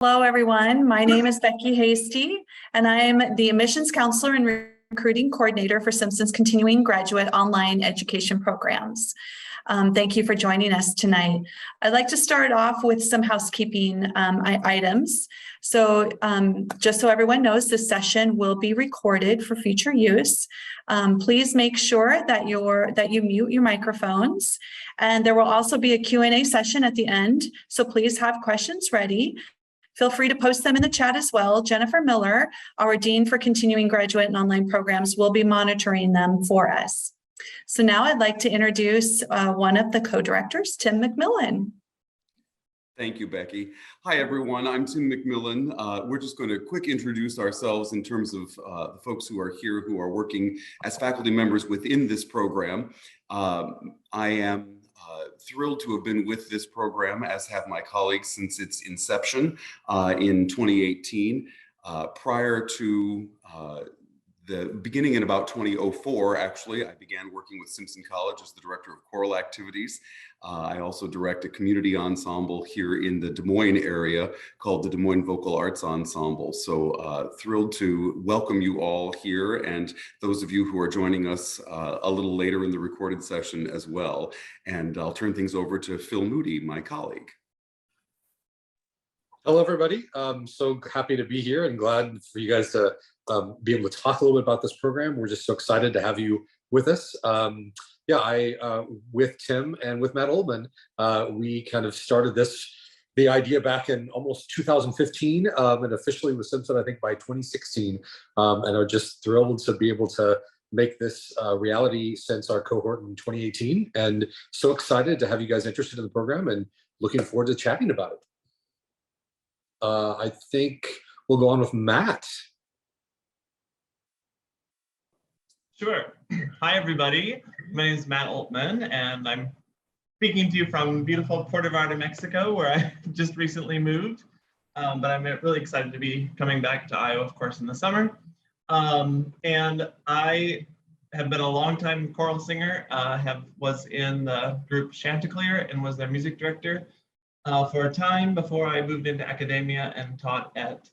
Hello, everyone. My name is Becky Hasty, and I am the admissions counselor and recruiting coordinator for Simpson's continuing graduate online education programs. Thank you for joining us tonight. I'd like to start off with some housekeeping items. So just so everyone knows, this session will be recorded for future use. Please make sure that you mute your microphones, and there will also be a Q&A session at the end. So please have questions ready. Feel free to post them in the chat as well. Jennifer Miller, our Dean for Continuing Graduate and Online Programs, will be monitoring them for us. So now I'd like to introduce one of the co-directors, Tim McMillan. Thank you, Becky. Hi, everyone. I'm Tim McMillan. We're just going to quick introduce ourselves in terms of the folks who are here who are working as faculty members within this program. I am thrilled to have been with this program, as have my colleagues, since its inception in 2018. Prior to the beginning in about 2004, actually, I began working with Simpson College as the director of choral activities. I also direct a community ensemble here in the Des Moines area called the Des Moines Vocal Arts Ensemble. So thrilled to welcome you all here, and those of you who are joining us a little later in the recorded session as well. And I'll turn things over to Phil Moody, my colleague. Hello, everybody. I'm so happy to be here and glad for you guys to be able to talk a little bit about this program. We're just so excited to have you with us. With Tim and with Matt Oldman, we kind of started the idea back in almost 2015 and officially with Simpson, I think, by 2016. And are just thrilled to be able to make this reality since our cohort in 2018. And so excited to have you guys interested in the program and looking forward to chatting about it. I think we'll go on with Matt. Sure. Hi, everybody. My name is Matt Altman, and I'm speaking to you from beautiful Puerto Vallarta, Mexico, where I just recently moved. But I'm really excited to be coming back to Iowa, of course, in the summer. And I have been a longtime choral singer, was in the group Chanticleer and was their music director for a time before I moved into academia and taught at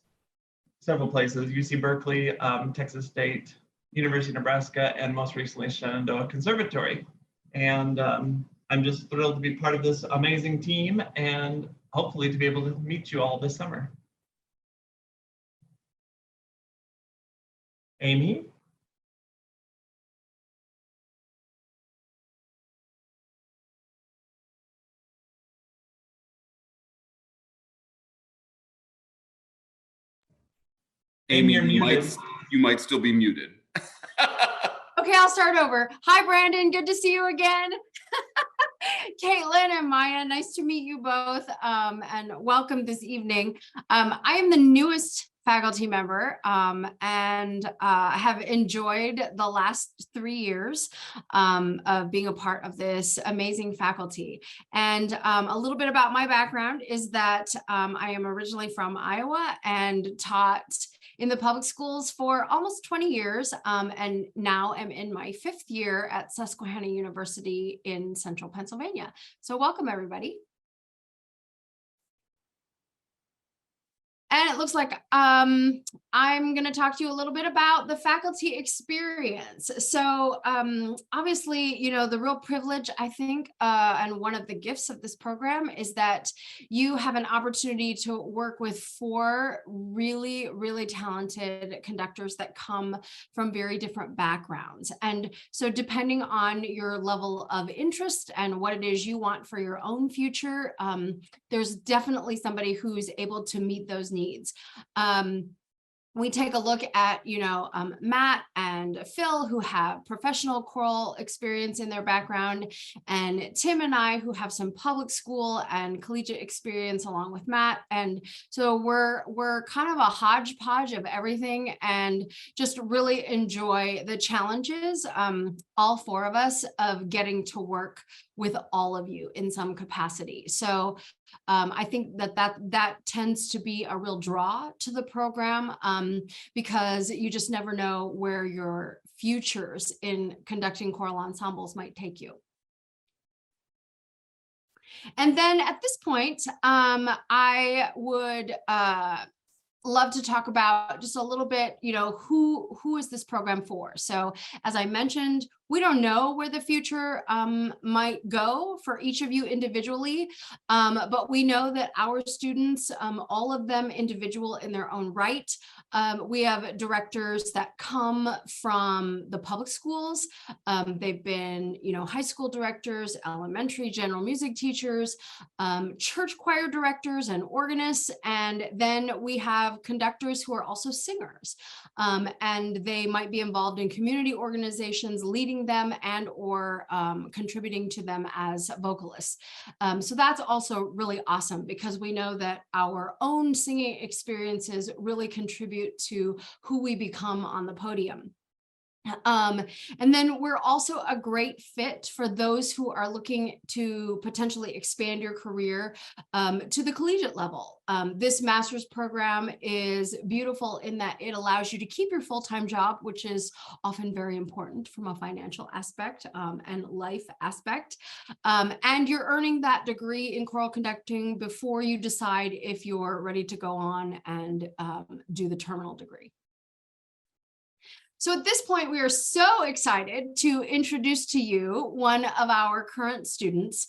several places, UC Berkeley, Texas State, University of Nebraska, and most recently Shenandoah Conservatory. And I'm just thrilled to be part of this amazing team and hopefully to be able to meet you all this summer. Amy? Amy, you might still be muted. Okay, I'll start over. Hi, Brandon. Good to see you again. Caitlin and Maya, nice to meet you both and welcome this evening. I am the newest faculty member and have enjoyed the last 3 years of being a part of this amazing faculty. And a little bit about my background is that I am originally from Iowa and taught in the public schools for almost 20 years, and now am in my 5th year at Susquehanna University in central Pennsylvania. So welcome, everybody. And it looks like I'm going to talk to you a little bit about the faculty experience. So obviously, you know, the real privilege, I think, and one of the gifts of this program is that you have an opportunity to work with 4 really, really talented conductors that come from very different backgrounds. And so depending on your level of interest and what it is you want for your own future, there's definitely somebody who's able to meet those needs. We take a look at, Matt and Phil, who have professional choral experience in their background, and Tim and I, who have some public school and collegiate experience along with Matt. And so we're kind of a hodgepodge of everything and just really enjoy the challenges, all 4 of us, of getting to work with all of you in some capacity. So I think that tends to be a real draw to the program because you just never know where your futures in conducting choral ensembles might take you. And then at this point, I would love to talk about just a little bit, who is this program for? So as I mentioned, we don't know where the future might go for each of you individually, but we know that our students, all of them individual in their own right. We have directors that come from the public schools. They've been, high school directors, elementary general music teachers, church choir directors and organists. And then we have conductors who are also singers. And they might be involved in community organizations, leading them and or contributing to them as vocalists. So that's also really awesome because we know that our own singing experiences really contribute to who we become on the podium. And then we're also a great fit for those who are looking to potentially expand your career to the collegiate level. This master's program is beautiful in that it allows you to keep your full-time job, which is often very important from a financial aspect and life aspect. And you're earning that degree in choral conducting before you decide if you're ready to go on and do the terminal degree. So at this point, we are so excited to introduce to you one of our current students.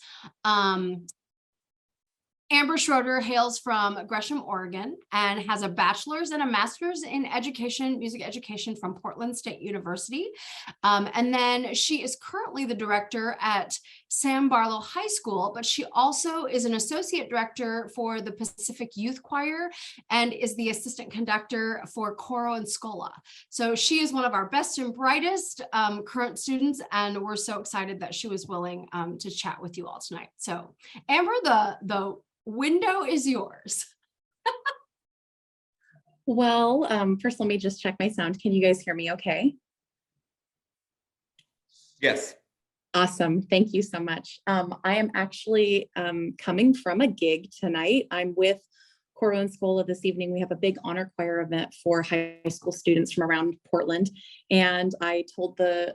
Amber Schroeder hails from Gresham, Oregon, and has a bachelor's and a master's in education, music education from Portland State University. And then she is currently the director at Sam Barlow High School, but she also is an associate director for the Pacific Youth Choir and is the assistant conductor for Coro and Scola. So she is one of our best and brightest current students, and we're so excited that she was willing to chat with you all tonight. So Amber, the window is yours. Well, first, let me just check my sound. Can you guys hear me okay? Yes. Awesome. Thank you so much. I am actually coming from a gig tonight. I'm with Coro and Scola this evening. We have a big honor choir event for high school students from around Portland. And I told the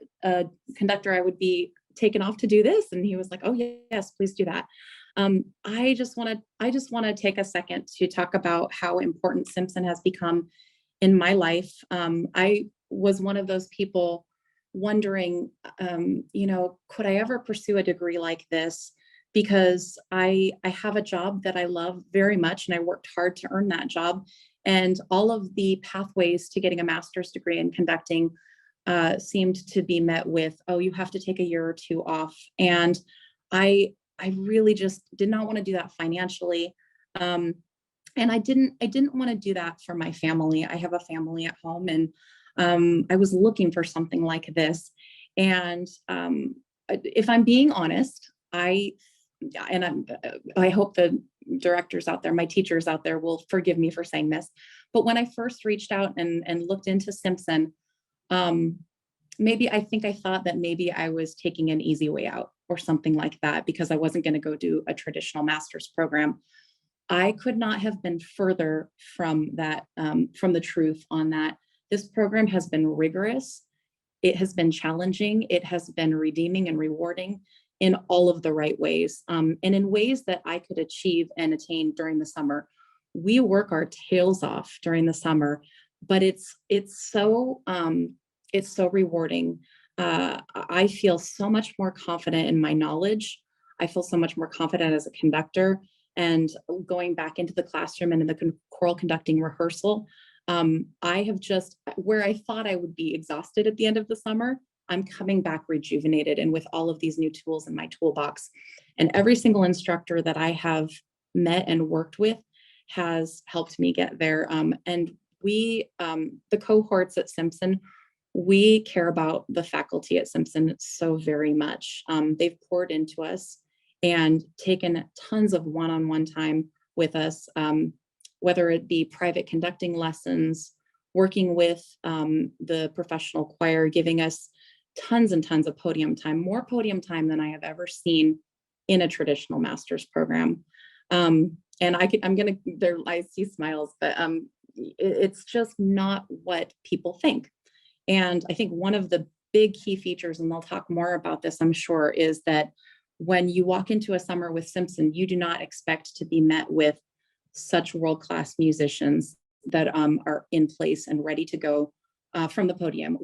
conductor I would be taken off to do this. And he was like, oh, yes, please do that. I just want to take a second to talk about how important Simpson has become in my life. I was one of those people wondering, could I ever pursue a degree like this? Because I have a job that I love very much, and I worked hard to earn that job. And all of the pathways to getting a master's degree in conducting seemed to be met with, oh, you have to take a year or two off. And I really just did not want to do that financially. And I didn't want to do that for my family. I have a family at home, and I was looking for something like this. And if I'm being honest, I hope the directors out there, my teachers out there will forgive me for saying this, but when I first reached out and looked into Simpson, I thought that maybe I was taking an easy way out or something like that, because I wasn't going to go do a traditional master's program. I could not have been further from that, from the truth on that. This program has been rigorous. It has been challenging. It has been redeeming and rewarding in all of the right ways, and in ways that I could achieve and attain during the summer. We work our tails off during the summer, but it's so rewarding. I feel so much more confident in my knowledge. I feel so much more confident as a conductor, and going back into the classroom and in the choral conducting rehearsal. I have just, where I thought I would be exhausted at the end of the summer, I'm coming back rejuvenated and with all of these new tools in my toolbox. And every single instructor that I have met and worked with has helped me get there. And we, the cohorts at Simpson, we care about the faculty at Simpson so very much. They've poured into us and taken tons of one-on-one time with us, whether it be private conducting lessons, working with the professional choir, giving us tons and tons of podium time, more podium time than I have ever seen in a traditional master's program. And I see smiles, but it's just not what people think. And I think one of the big key features, and they'll talk more about this, I'm sure, is that when you walk into a summer with Simpson, you do not expect to be met with such world-class musicians that are in place and ready to go from the podium.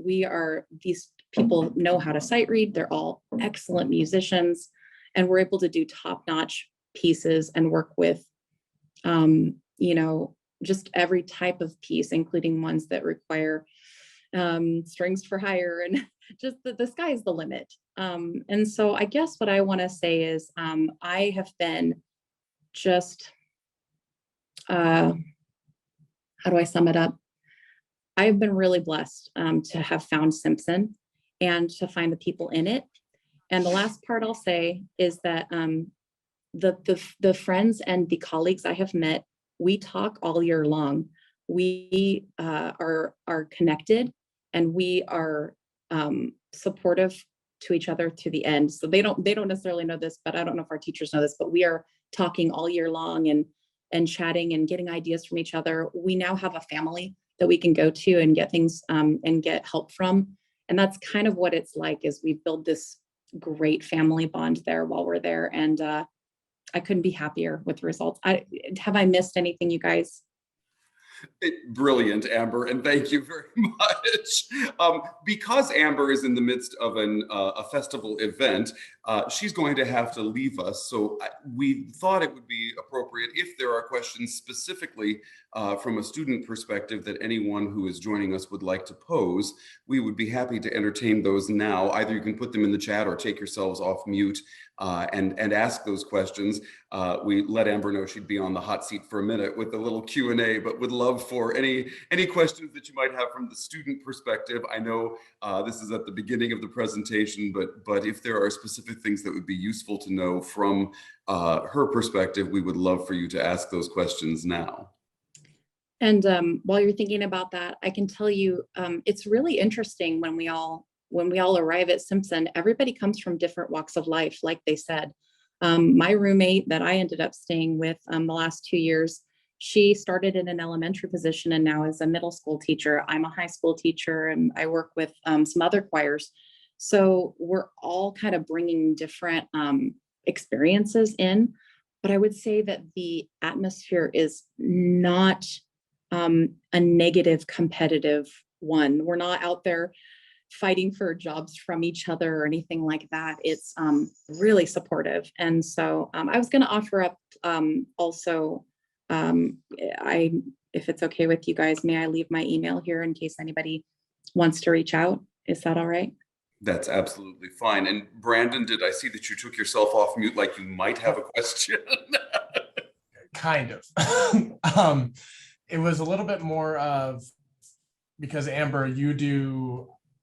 These people know how to sight read. They're all excellent musicians, and we're able to do top-notch pieces and work with, just every type of piece, including ones that require strings for hire, and just the sky is the limit. And so I guess what I want to say is I have been just, how do I sum it up? I've been really blessed to have found Simpson and to find the people in it. And the last part I'll say is that the friends and the colleagues I have met, we talk all year long. We are connected, and we are supportive to each other to the end. So they don't necessarily know this, but I don't know if our teachers know this, but we are talking all year long and chatting and getting ideas from each other. We now have a family that we can go to and get things and get help from. And that's kind of what it's like, is we build this great family bond there while we're there. And I couldn't be happier with the results. Have I missed anything, you guys? Brilliant, Amber, and thank you very much. Because Amber is in the midst of a festival event, she's going to have to leave us. So we thought it would be appropriate, if there are questions specifically from a student perspective that anyone who is joining us would like to pose, we would be happy to entertain those now. Either you can put them in the chat or take yourselves off mute and ask those questions. We let Amber know she'd be on the hot seat for a minute with a little Q&A, but would love for any questions that you might have from the student perspective. I know this is at the beginning of the presentation, but if there are specific things that would be useful to know from her perspective, we would love for you to ask those questions now. And while you're thinking about that, I can tell you it's really interesting when we all arrive at Simpson. Everybody comes from different walks of life, like they said. My roommate that I ended up staying with the last 2 years, she started in an elementary position and now is a middle school teacher. I'm a high school teacher, and I work with some other choirs. So we're all kind of bringing different experiences in. But I would say that the atmosphere is not a negative competitive one. We're not out there fighting for jobs from each other or anything like that. It's really supportive. And so I was going to offer up also, if it's okay with you guys, may I leave my email here in case anybody wants to reach out? Is that all right? That's absolutely fine. And Brandon, did I see that you took yourself off mute like you might have a question? Kind of. It was a little bit more of, because Amber,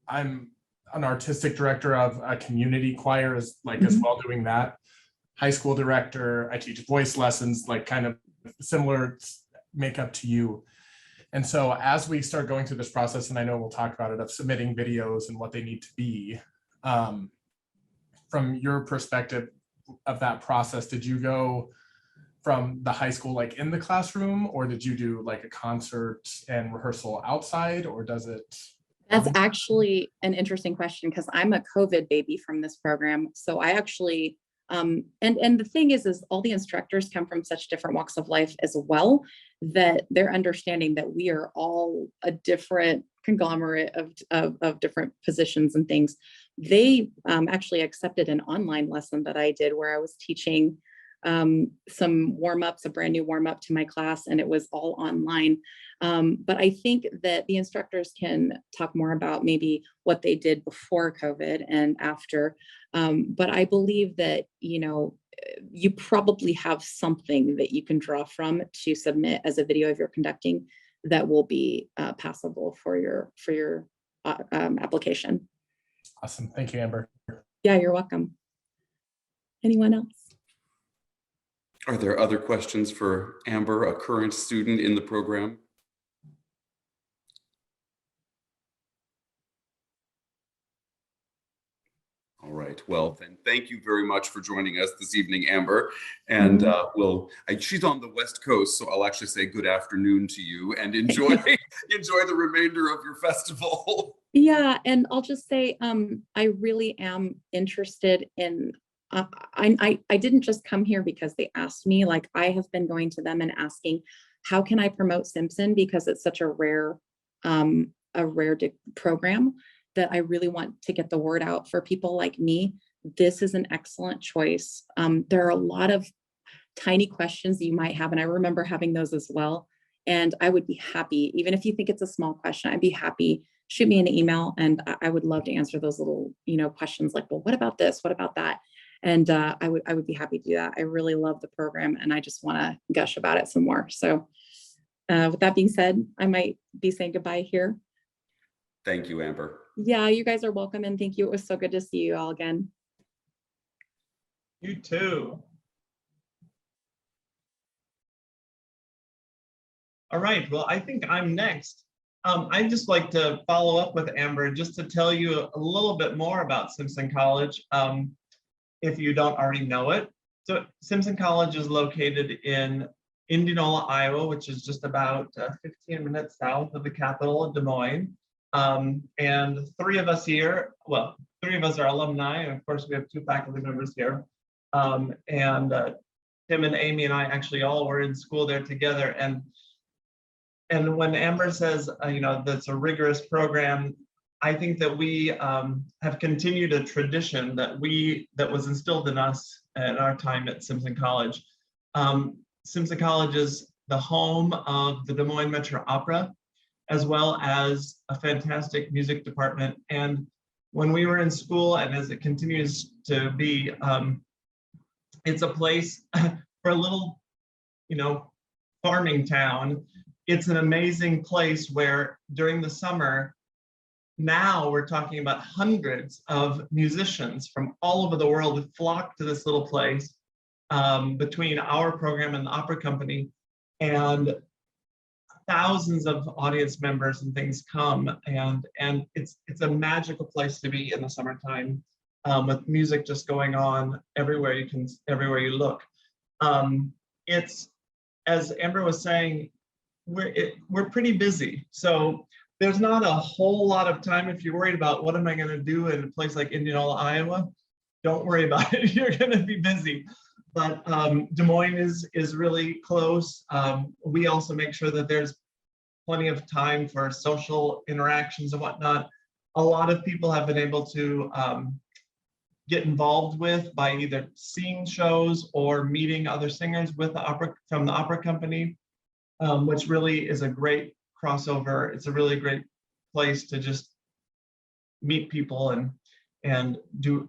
I'm an artistic director of a community choir as well, doing that. High school director, I teach voice lessons, like kind of similar makeup to you. And so as we start going through this process, and I know we'll talk about it, of submitting videos and what they need to be, from your perspective of that process, did you go from the high school like in the classroom, or did you do like a concert and rehearsal outside, or does it? That's actually an interesting question, because I'm a COVID baby from this program. So I actually, and the thing is all the instructors come from such different walks of life as well, that they're understanding that we are all a different conglomerate of different positions and things. They actually accepted an online lesson that I did where I was teaching some warm-ups, a brand new warm-up to my class, and it was all online. But I think that the instructors can talk more about maybe what they did before COVID and after. But I believe that, you probably have something that you can draw from to submit as a video of your conducting that will be passable for your application. Awesome. Thank you, Amber. Yeah, you're welcome. Anyone else? Are there other questions for Amber, a current student in the program? All right. Well, then thank you very much for joining us this evening, Amber. And she's on the West Coast, so I'll actually say good afternoon to you, and enjoy the remainder of your festival. Yeah, and I'll just say I really am interested in I didn't just come here because they asked me. Like, I have been going to them and asking, how can I promote Simpson, because it's such a rare program that I really want to get the word out for people like me. This is an excellent choice. There are a lot of tiny questions that you might have, and I remember having those as well. And I would be happy, even if you think it's a small question, I'd be happy. Shoot me an email, and I would love to answer those little, questions like, well, what about this? What about that? And I would be happy to do that. I really love the program, and I just want to gush about it some more. So with that being said, I might be saying goodbye here. Thank you, Amber. Yeah, you guys are welcome, and thank you. It was so good to see you all again. You too. All right, well, I think I'm next. I'd just like to follow up with Amber just to tell you a little bit more about Simpson College, if you don't already know it. So Simpson College is located in Indianola, Iowa, which is just about 15 minutes south of the capital of Des Moines. And three of us here, well, three of us are alumni, and of course we have two faculty members here. And Tim and Amy and I actually all were in school there together. And when Amber says, that's a rigorous program, I think that we have continued a tradition that was instilled in us at our time at Simpson College. Simpson College is the home of the Des Moines Metro Opera, as well as a fantastic music department. And when we were in school, and as it continues to be, it's a place for a little, farming town. It's an amazing place where during the summer, now we're talking about hundreds of musicians from all over the world who flock to this little place between our program and the opera company, and thousands of audience members and things come, and it's a magical place to be in the summertime, with music just going on everywhere you look. It's, as Amber was saying, we're pretty busy, so there's not a whole lot of time. If you're worried about what am I going to do in a place like Indianola, Iowa, don't worry about it. You're going to be busy. But Des Moines is really close. We also make sure that there's plenty of time for social interactions and whatnot. A lot of people have been able to get involved with by either seeing shows or meeting other singers with the opera, from the opera company, which really is a great crossover. It's a really great place to just meet people and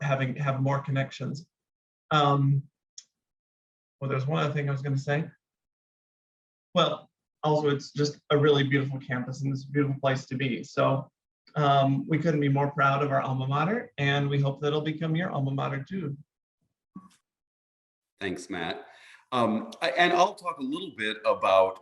have more connections. Well, there's one other thing I was going to say. Well, also it's just a really beautiful campus, and it's a beautiful place to be. So we couldn't be more proud of our alma mater, and we hope that it'll become your alma mater too. Thanks, Matt. And I'll talk a little bit about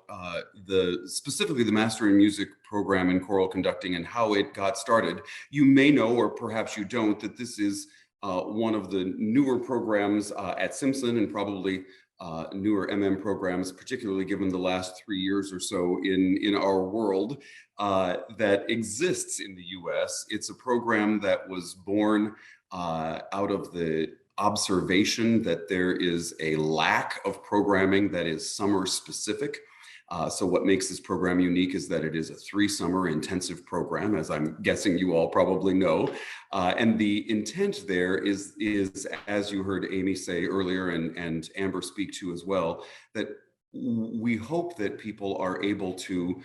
specifically the Master in Music program in choral conducting and how it got started. You may know, or perhaps you don't, that this is one of the newer programs at Simpson, and probably newer programs, particularly given the last 3 years or so in our world, that exists in the US. It's a program that was born out of the observation that there is a lack of programming that is summer specific. So what makes this program unique is that it is a 3-summer intensive program, as I'm guessing you all probably know. And the intent there is, as you heard Amy say earlier and Amber speak to as well, that we hope that people are able to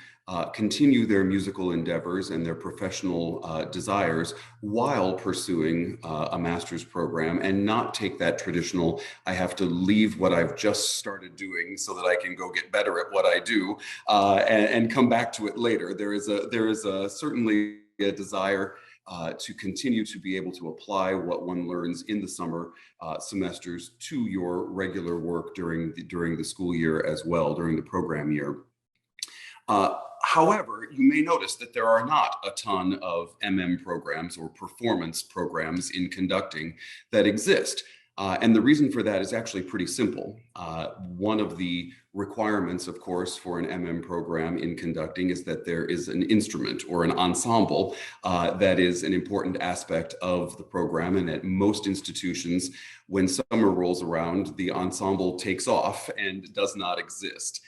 continue their musical endeavors and their professional desires while pursuing a master's program, and not take that traditional, I have to leave what I've just started doing so that I can go get better at what I do, and come back to it later. There is certainly a desire to continue to be able to apply what one learns in the summer semesters to your regular work during the school year as well, during the program year. However, you may notice that there are not a ton of programs or performance programs in conducting that exist. And the reason for that is actually pretty simple. One of the requirements, of course, for an MM program in conducting is that there is an instrument or an ensemble that is an important aspect of the program. And at most institutions, when summer rolls around, the ensemble takes off and does not exist.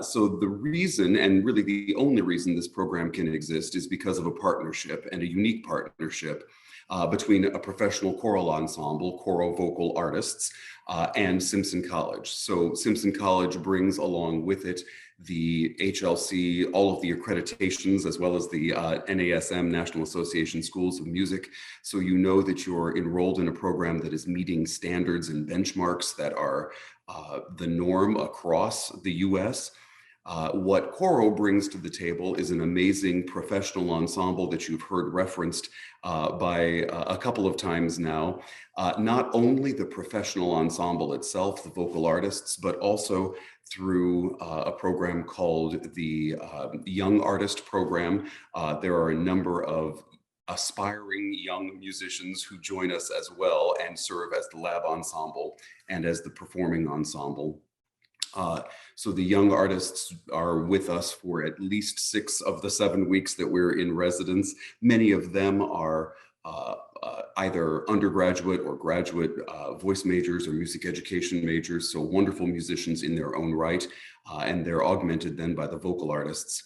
So the reason, and really the only reason this program can exist, is because of a partnership, and a unique partnership between a professional choral ensemble, choral vocal artists, and Simpson College. So Simpson College brings along with it the HLC, all of the accreditations, as well as the NASM, National Association Schools of Music. So you know that you're enrolled in a program that is meeting standards and benchmarks that are the norm across the US. What Choral brings to the table is an amazing professional ensemble that you've heard referenced by a couple of times now. Not only the professional ensemble itself, the vocal artists, but also through a program called the Young Artist Program. There are a number of aspiring young musicians who join us as well and serve as the lab ensemble and as the performing ensemble. So the young artists are with us for at least 6 of the 7 weeks that we're in residence. Many of them are either undergraduate or graduate voice majors or music education majors, so wonderful musicians in their own right, and they're augmented then by the vocal artists.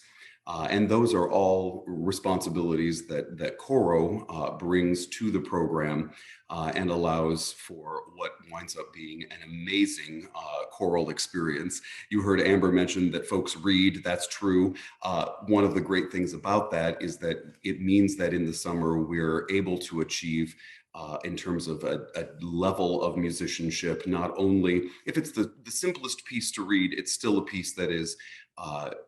And those are all responsibilities that Choral brings to the program and allows for what winds up being an amazing choral experience. You heard Amber mention that folks read. That's true. One of the great things about that is that it means that in the summer we're able to achieve in terms of a level of musicianship, not only if it's the simplest piece to read, it's still a piece that is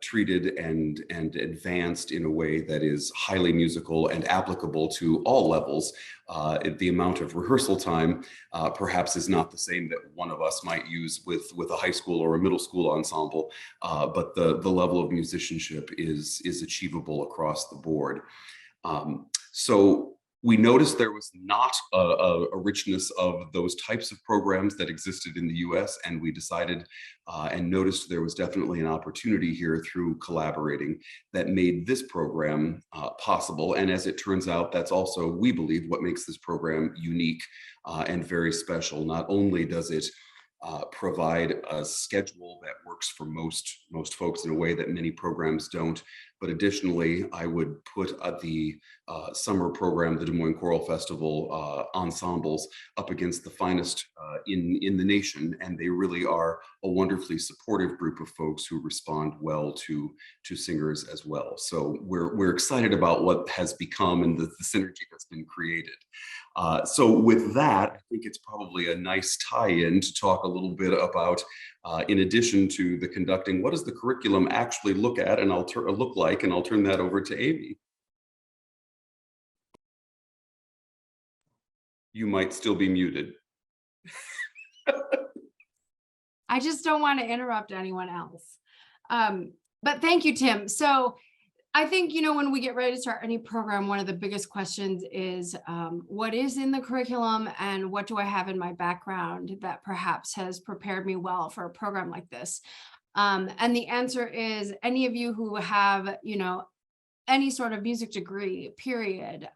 treated and advanced in a way that is highly musical and applicable to all levels. The amount of rehearsal time perhaps is not the same that one of us might use with a high school or a middle school ensemble, but the level of musicianship is achievable across the board. So we noticed there was not a richness of those types of programs that existed in the US, and we decided and noticed there was definitely an opportunity here through collaborating that made this program possible. And as it turns out, that's also, we believe, what makes this program unique and very special. Not only does it provide a schedule that works for most folks in a way that many programs don't, but additionally, I would put the summer program, the Des Moines Choral Festival ensembles, up against the finest in the nation, and they really are a wonderfully supportive group of folks who respond well to singers as well. So we're excited about what has become and the synergy that's been created. So with that, I think it's probably a nice tie-in to talk a little bit about, in addition to the conducting, what does the curriculum actually look like? And I'll turn that over to Amy. You might still be muted. I just don't want to interrupt anyone else. But thank you, Tim. So I think, when we get ready to start any program, one of the biggest questions is what is in the curriculum and what do I have in my background that perhaps has prepared me well for a program like this? And the answer is any of you who have, any sort of music degree, period.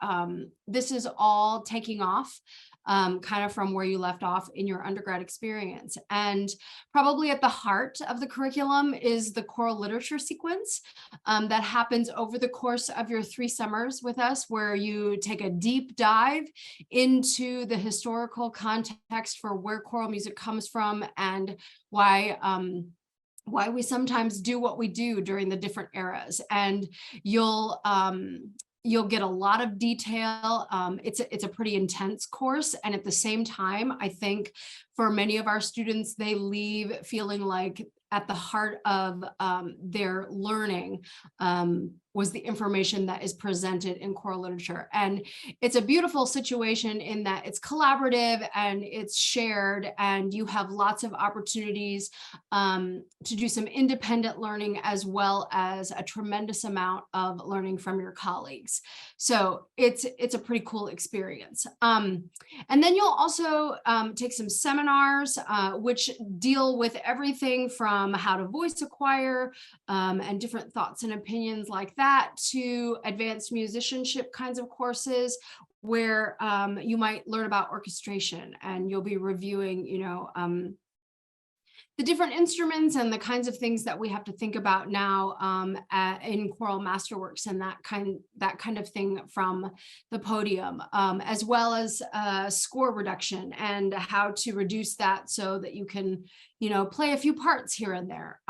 This is all taking off kind of from where you left off in your undergrad experience. And probably at the heart of the curriculum is the choral literature sequence that happens over the course of your 3 summers with us, where you take a deep dive into the historical context for where choral music comes from and why we sometimes do what we do during the different eras. And you'll get a lot of detail. It's a pretty intense course. And at the same time, I think for many of our students, they leave feeling like at the heart of their learning was the information that is presented in choral literature. And it's a beautiful situation in that it's collaborative and it's shared, and you have lots of opportunities to do some independent learning, as well as a tremendous amount of learning from your colleagues. So it's a pretty cool experience. And then you'll also take some seminars, which deal with everything from how to voice a choir and different thoughts and opinions like that, to advanced musicianship kinds of courses where you might learn about orchestration, and you'll be reviewing, the different instruments and the kinds of things that we have to think about now in choral masterworks, and that kind of thing from the Podium, as well as score reduction and how to reduce that so that you can, play a few parts here and there.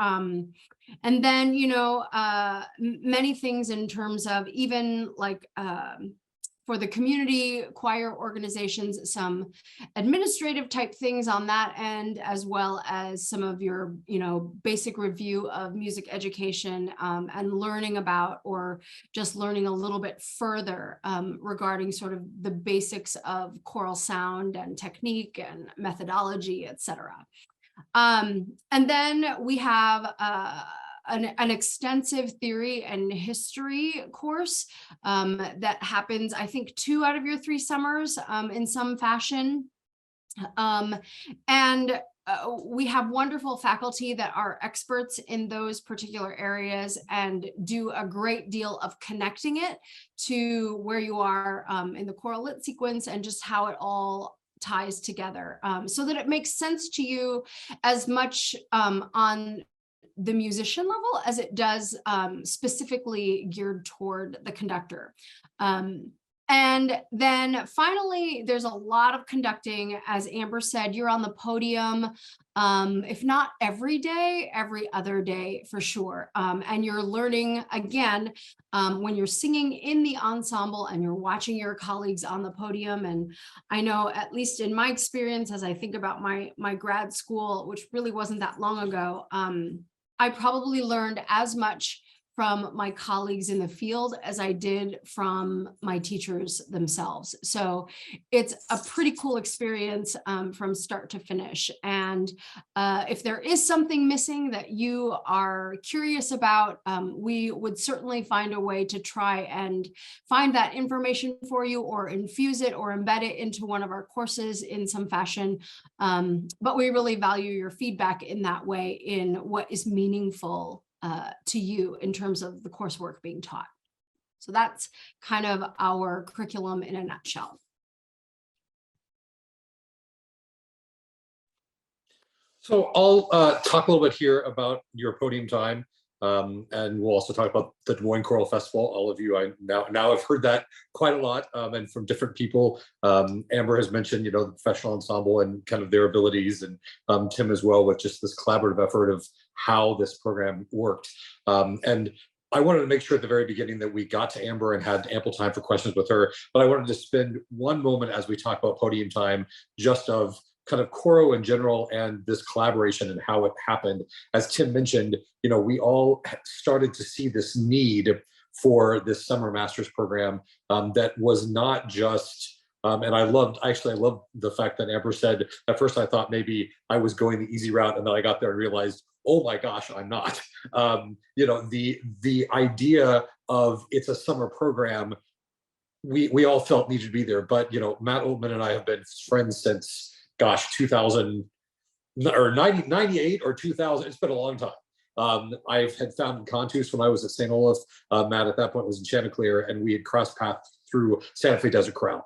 And then, many things in terms of even like for the community choir organizations, some administrative type things on that end, as well as some of your, basic review of music education and learning about, or just learning a little bit further regarding sort of the basics of choral sound and technique and methodology, etc. And then we have an extensive theory and history course that happens, I think, 2 out of your 3 summers in some fashion. And we have wonderful faculty that are experts in those particular areas and do a great deal of connecting it to where you are in the choral lit sequence and just how it all ties together, so that it makes sense to you as much on the musician level as it does specifically geared toward the conductor. And then finally, there's a lot of conducting. As Amber said, you're on the podium, if not every day, every other day for sure. And you're learning again when you're singing in the ensemble and you're watching your colleagues on the podium. And I know, at least in my experience, as I think about my grad school, which really wasn't that long ago, I probably learned as much from my colleagues in the field as I did from my teachers themselves. So it's a pretty cool experience from start to finish. And if there is something missing that you are curious about, we would certainly find a way to try and find that information for you, or infuse it or embed it into one of our courses in some fashion. But we really value your feedback in that way, in what is meaningful to you in terms of the coursework being taught. So that's kind of our curriculum in a nutshell. So I'll talk a little bit here about your podium time, and we'll also talk about the Des Moines Choral Festival. All of you, I now have heard that quite a lot, and from different people. Amber has mentioned, the professional ensemble and kind of their abilities, and Tim as well, with just this collaborative effort of how this program worked. And I wanted to make sure at the very beginning that we got to Amber and had ample time for questions with her, but I wanted to spend one moment as we talk about podium time, just of kind of choro in general and this collaboration and how it happened. As Tim mentioned, we all started to see this need for this summer master's program that was not just, and I love the fact that Amber said, at first I thought maybe I was going the easy route, and then I got there and realized, oh my gosh, I'm not. The idea of it's a summer program, we all felt needed to be there. But Matt Altman and I have been friends since, gosh, 2000 or 98 or 2000. It's been a long time. I had found Contus when I was at St. Olaf. Matt at that point was in Chanticleer, and we had crossed paths through Santa Fe Desert Chorale,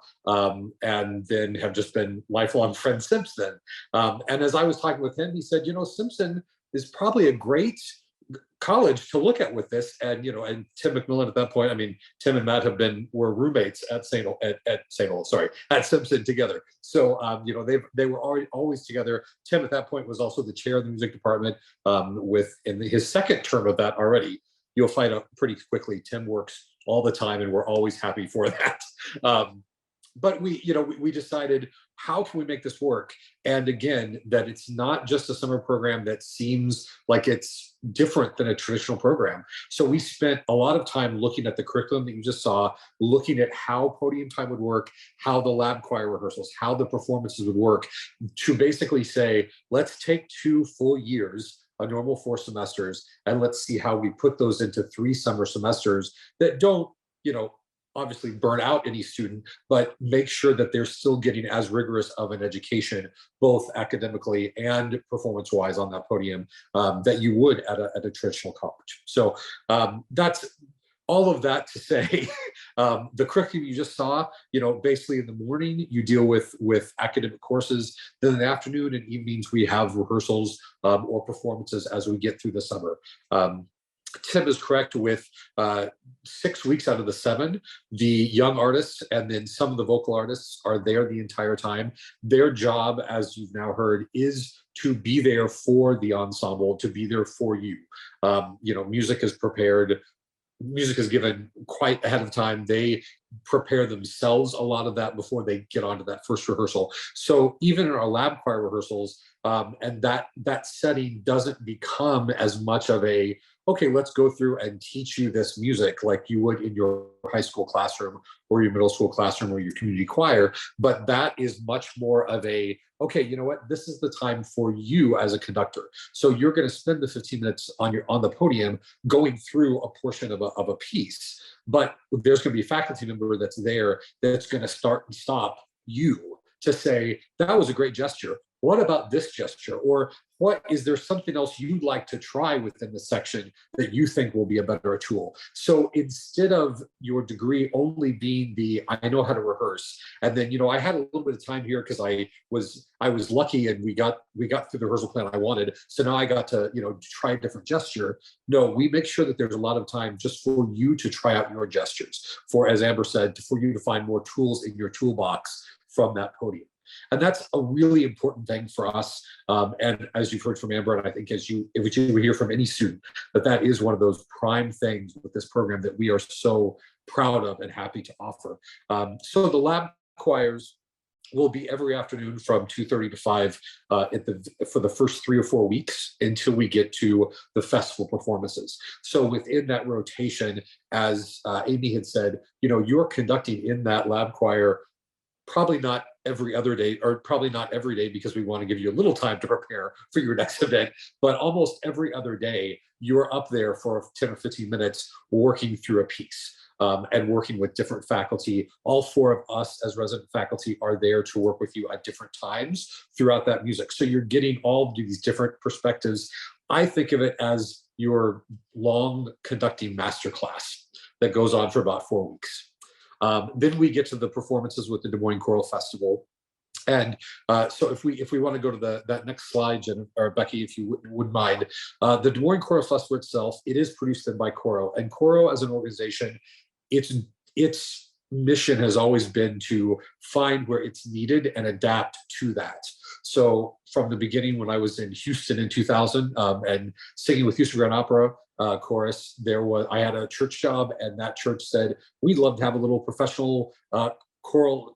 and then have just been lifelong friends since then. And as I was talking with him, he said, Simpson is probably a great college to look at with this. And and Tim McMillan at that point, Tim and Matt were roommates at at Simpson together. So they were always together. Tim at that point was also the chair of the music department. In his second term of that already, you'll find out pretty quickly Tim works all the time, and we're always happy for that. But we decided, how can we make this work? And again, that it's not just a summer program that seems like it's different than a traditional program. So we spent a lot of time looking at the curriculum that you just saw, looking at how podium time would work, how the lab choir rehearsals, how the performances would work, to basically say, let's take 2 full years, a normal 4 semesters, and let's see how we put those into 3 summer semesters that don't, obviously burn out any student, but make sure that they're still getting as rigorous of an education, both academically and performance-wise on that podium, that you would at a traditional college. So that's all of that to say, the curriculum you just saw, basically in the morning you deal with academic courses, then in the afternoon and evenings we have rehearsals or performances as we get through the summer. Tim is correct with 6 weeks out of the 7, the young artists and then some of the vocal artists are there the entire time. Their job, as you've now heard, is to be there for the ensemble, to be there for you. Music is prepared. Music is given quite ahead of time. They prepare themselves a lot of that before they get onto that first rehearsal. So even in our lab choir rehearsals, and that setting doesn't become as much of a, okay, let's go through and teach you this music like you would in your high school classroom or your middle school classroom or your community choir, but that is much more of a, okay, you know what, this is the time for you as a conductor. So you're going to spend the 15 minutes on the podium going through a portion of a piece, but there's going to be a faculty member that's there that's going to start and stop you to say, that was a great gesture. What about this gesture? Or what is there something else you'd like to try within the section that you think will be a better tool? So instead of your degree only being the, I know how to rehearse, and then, I had a little bit of time here because I was lucky and we got through the rehearsal plan I wanted. So now I got to, try a different gesture. No, we make sure that there's a lot of time just for you to try out your gestures, for, as Amber said, for you to find more tools in your toolbox from that podium. And that's a really important thing for us. And as you've heard from Amber, and I think if you hear from any student, that is one of those prime things with this program that we are so proud of and happy to offer. So the lab choirs will be every afternoon from 2:30 to 5 for the first 3 or 4 weeks until we get to the festival performances. So within that rotation, as Amy had said, you're conducting in that lab choir probably not every other day, or probably not every day, because we want to give you a little time to prepare for your next event, but almost every other day, you're up there for 10 or 15 minutes working through a piece and working with different faculty. All 4 of us as resident faculty are there to work with you at different times throughout that music. So you're getting all of these different perspectives. I think of it as your long conducting masterclass that goes on for about 4 weeks. Then we get to the performances with the Des Moines Choral Festival. And so if we want to go to that next slide, Jen, or Becky, if you wouldn't mind, the Des Moines Choral Festival itself, it is produced by Choral. And Choral as an organization, its mission has always been to find where it's needed and adapt to that. So from the beginning, when I was in Houston in 2000 and singing with Houston Grand Opera, chorus, I had a church job, and that church said, we'd love to have a little professional choral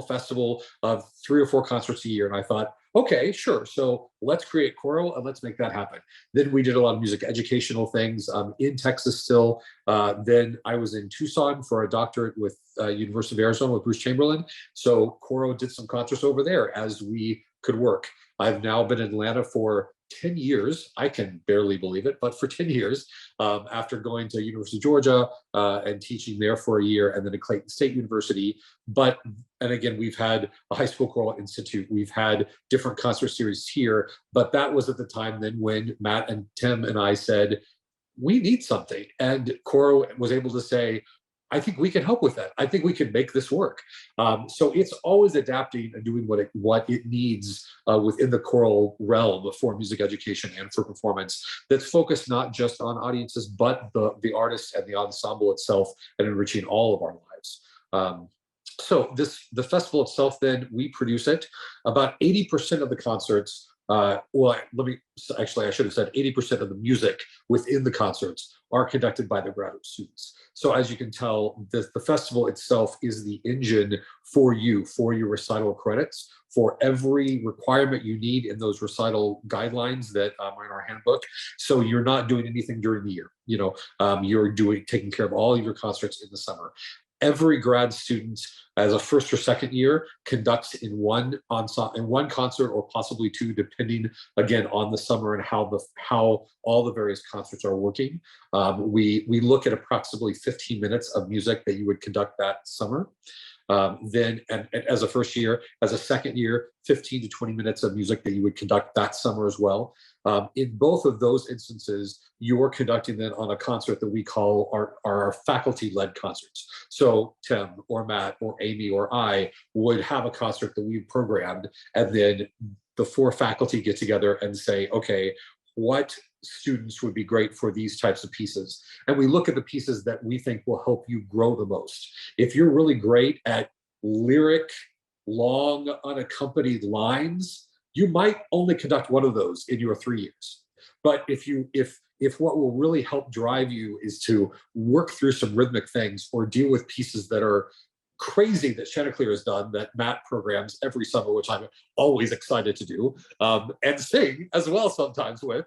festival of 3 or 4 concerts a year. And I thought, okay, sure. So let's create Choral and let's make that happen. Then we did a lot of music educational things in Texas still. Then I was in Tucson for a doctorate with University of Arizona with Bruce Chamberlain. So Choral did some concerts over there as we could work. I've now been in Atlanta for 10 years. I can barely believe it, but for 10 years, after going to University of Georgia and teaching there for a year, and then at Clayton State University. And again, we've had a high school choral institute. We've had different concert series here, but that was at the time then when Matt and Tim and I said, we need something. And Choral was able to say, I think we can help with that. I think we can make this work. So it's always adapting and doing what it needs within the choral realm for music education and for performance, that's focused not just on audiences, but the artists and the ensemble itself, and enriching all of our lives. So the festival itself, then we produce it. About 80% of the concerts Well, I should have said 80% of the music within the concerts are conducted by the graduate students. So as you can tell, the festival itself is the engine for your recital credits, for every requirement you need in those recital guidelines that are in our handbook. So you're not doing anything during the year. You're taking care of all of your concerts in the summer. Every grad student, as a first or second year, conducts in one concert or possibly two, depending again on the summer and how all the various concerts are working. We look at approximately 15 minutes of music that you would conduct that summer. Then, and as a first year, as a second year, 15 to 20 minutes of music that you would conduct that summer as well. In both of those instances, you're conducting then on a concert that we call our faculty-led concerts. So Tim or Matt or Amy or I would have a concert that we've programmed, and then the four faculty get together and say, okay, what students would be great for these types of pieces? And we look at the pieces that we think will help you grow the most. If you're really great at lyric, long, unaccompanied lines, you might only conduct one of those in your 3 years. But if what will really help drive you is to work through some rhythmic things or deal with pieces that are crazy that Chanticleer has done, that Matt programs every summer, which I'm always excited to do, and sing as well sometimes with,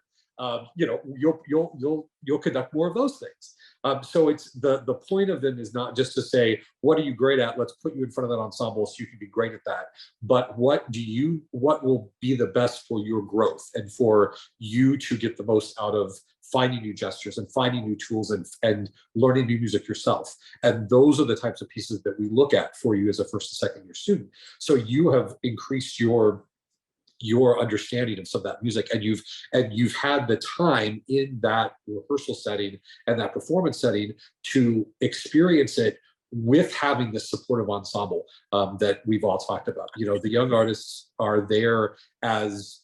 you'll conduct more of those things. So it's the point of them is not just to say, what are you great at? Let's put you in front of that ensemble so you can be great at that. But what will be the best for your growth and for you to get the most out of finding new gestures and finding new tools and learning new music yourself. And those are the types of pieces that we look at for you as a first and second year student. So you have increased your understanding of some of that music, and you've had the time in that rehearsal setting and that performance setting to experience it with having this supportive ensemble that we've all talked about. The young artists are there as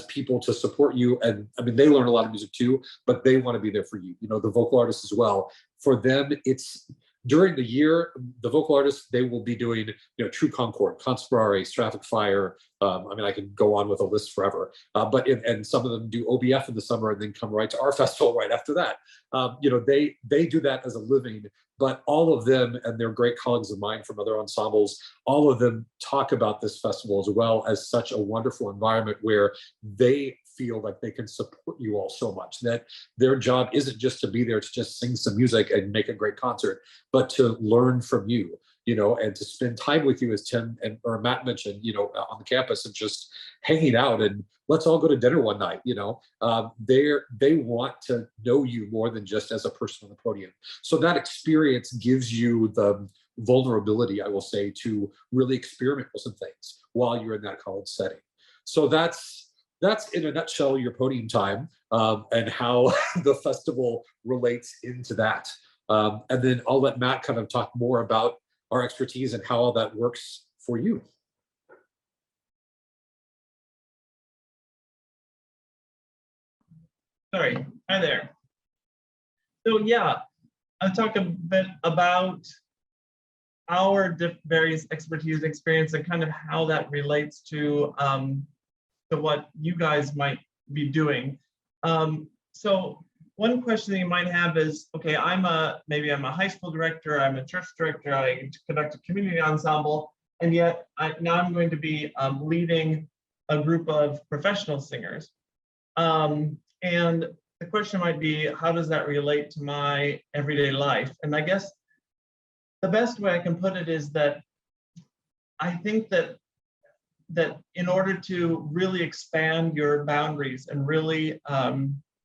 people to support you, and I mean they learn a lot of music too, but they want to be there for you. The vocal artists as well. For them, it's during the year, the vocal artists, they will be doing, True Concord, Conspirare, Traffic Fire. I mean, I can go on with a list forever. And some of them do OBF in the summer and then come right to our festival right after that. They do that as a living, but all of them, and they're great colleagues of mine from other ensembles, all of them talk about this festival as well as such a wonderful environment where they feel like they can support you all so much, that their job isn't just to be there to just sing some music and make a great concert, but to learn from you, and to spend time with you, as Tim or Matt mentioned, on the campus, and just hanging out and let's all go to dinner one night. They want to know you more than just as a person on the podium. So that experience gives you the vulnerability, I will say, to really experiment with some things while you're in that college setting. So that's in a nutshell your podium time, and how the festival relates into that. And then I'll let Matt kind of talk more about our expertise and how all that works for you. Sorry, hi there. So yeah, I'll talk a bit about our various expertise, experience, and kind of how that relates to what you guys might be doing. So one question that you might have is, okay, maybe I'm a high school director, I'm a church director, I conduct a community ensemble, and yet now I'm going to be leading a group of professional singers. And the question might be, how does that relate to my everyday life? And I guess the best way I can put it is that I think that in order to really expand your boundaries and really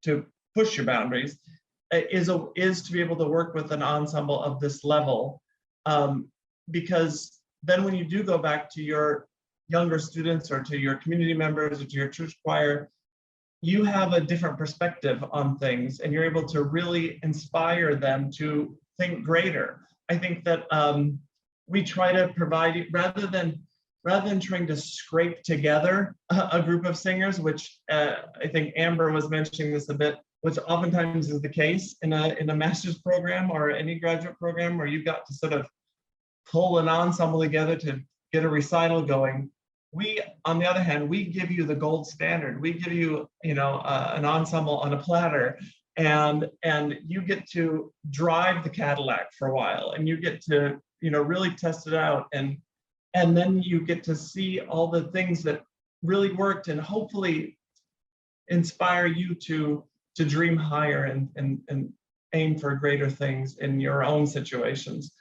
to push your boundaries is to be able to work with an ensemble of this level, because then when you do go back to your younger students or to your community members or to your church choir, you have a different perspective on things and you're able to really inspire them to think greater. I think that we try to provide, rather than trying to scrape together a group of singers, which I think Amber was mentioning this a bit, which oftentimes is the case in a master's program or any graduate program, where you've got to sort of pull an ensemble together to get a recital going. We, on the other hand, we give you the gold standard. We give you, you know, an ensemble on a platter, and you get to drive the Cadillac for a while, and you get to, you know, really test it out, and then you get to see all the things that really worked, and hopefully inspire you to dream higher and aim for greater things in your own situations.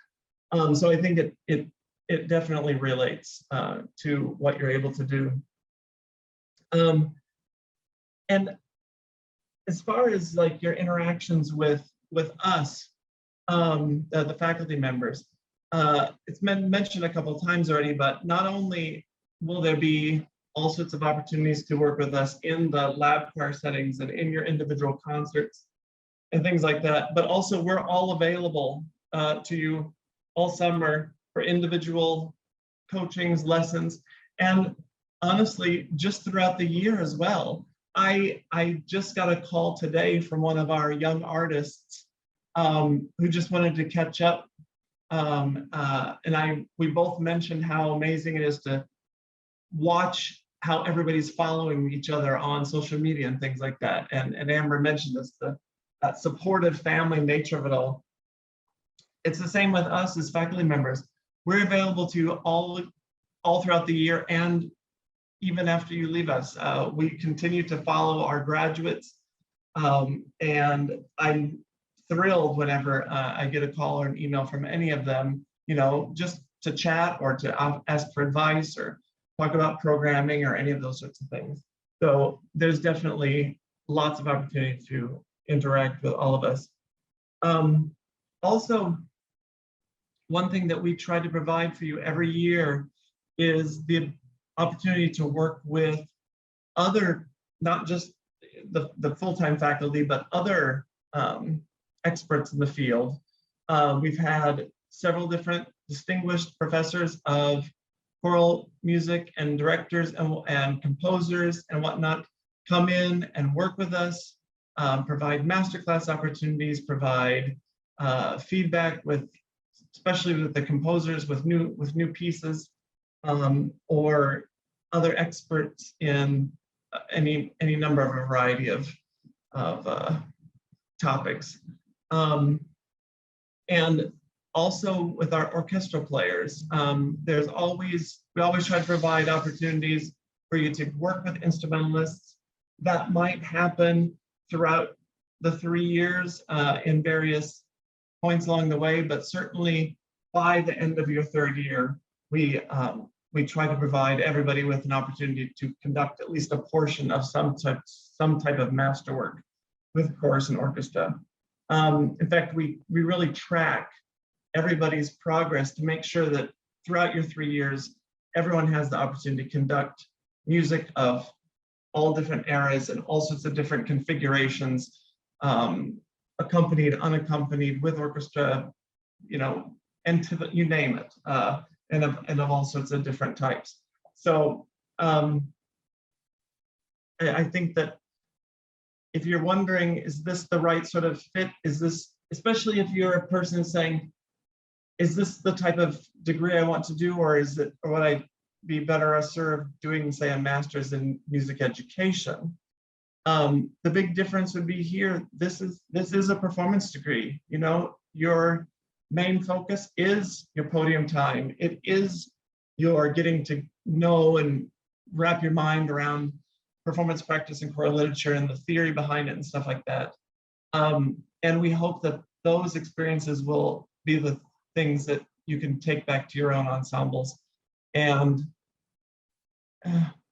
So I think it definitely relates to what you're able to do. And as far as like your interactions with us, the faculty members, it's been mentioned a couple of times already, but not only will there be all sorts of opportunities to work with us in the lab choir settings and in your individual concerts and things like that, but also we're all available to you all summer for individual coachings, lessons, and honestly, just throughout the year as well. I just got a call today from one of our young artists who just wanted to catch up. And we both mentioned how amazing it is to watch how everybody's following each other on social media and things like that. And Amber mentioned this, that supportive family nature of it all. It's the same with us as faculty members. We're available to you all throughout the year, and even after you leave us. We continue to follow our graduates, and I'm thrilled whenever I get a call or an email from any of them, you know, just to chat or to ask for advice or talk about programming or any of those sorts of things. So there's definitely lots of opportunity to interact with all of us. Also, one thing that we try to provide for you every year is the opportunity to work with other, not just the full-time faculty, but other experts in the field. We've had several different distinguished professors of choral music and directors and composers and whatnot come in and work with us, provide masterclass opportunities, provide feedback with, especially with the composers with new pieces, or other experts in any number of a variety of topics. And also with our orchestral players, we always try to provide opportunities for you to work with instrumentalists. That might happen throughout the 3 years in various points along the way, but certainly by the end of your third year, we try to provide everybody with an opportunity to conduct at least a portion of some type of masterwork with chorus and orchestra. In fact, we really track everybody's progress to make sure that throughout your 3 years, everyone has the opportunity to conduct music of all different eras and all sorts of different configurations, accompanied, unaccompanied, with orchestra, you know, and you name it, and of all sorts of different types. So I think that if you're wondering, is this the right sort of fit? Is this, especially if you're a person saying, is this the type of degree I want to do, or would I be better served doing, say, a master's in music education? The big difference would be here. This is a performance degree. You know, your main focus is your podium time. It is your getting to know and wrap your mind around performance practice and choral literature and the theory behind it and stuff like that. And we hope that those experiences will be the things that you can take back to your own ensembles and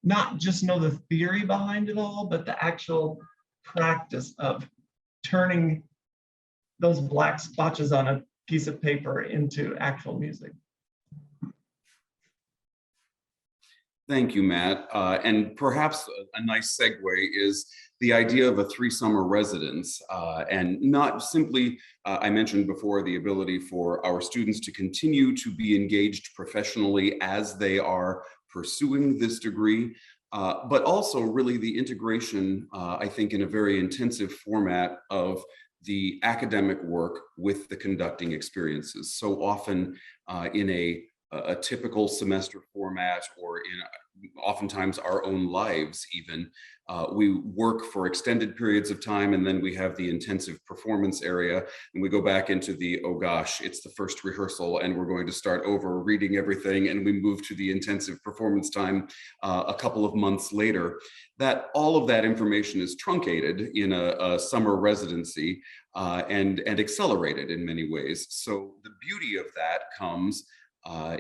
not just know the theory behind it all, but the actual practice of turning those black splotches on a piece of paper into actual music. Thank you, Matt. And perhaps a nice segue is the idea of a 3-summer residence, and not simply, I mentioned before, the ability for our students to continue to be engaged professionally as they are pursuing this degree, but also really the integration, I think, in a very intensive format of the academic work with the conducting experiences. So often in a typical semester format or in oftentimes our own lives even. We work for extended periods of time, and then we have the intensive performance area, and we go back into the, oh gosh, it's the first rehearsal and we're going to start over reading everything, and we move to the intensive performance time a couple of months later. That all of that information is truncated in a summer residency and accelerated in many ways. So the beauty of that comes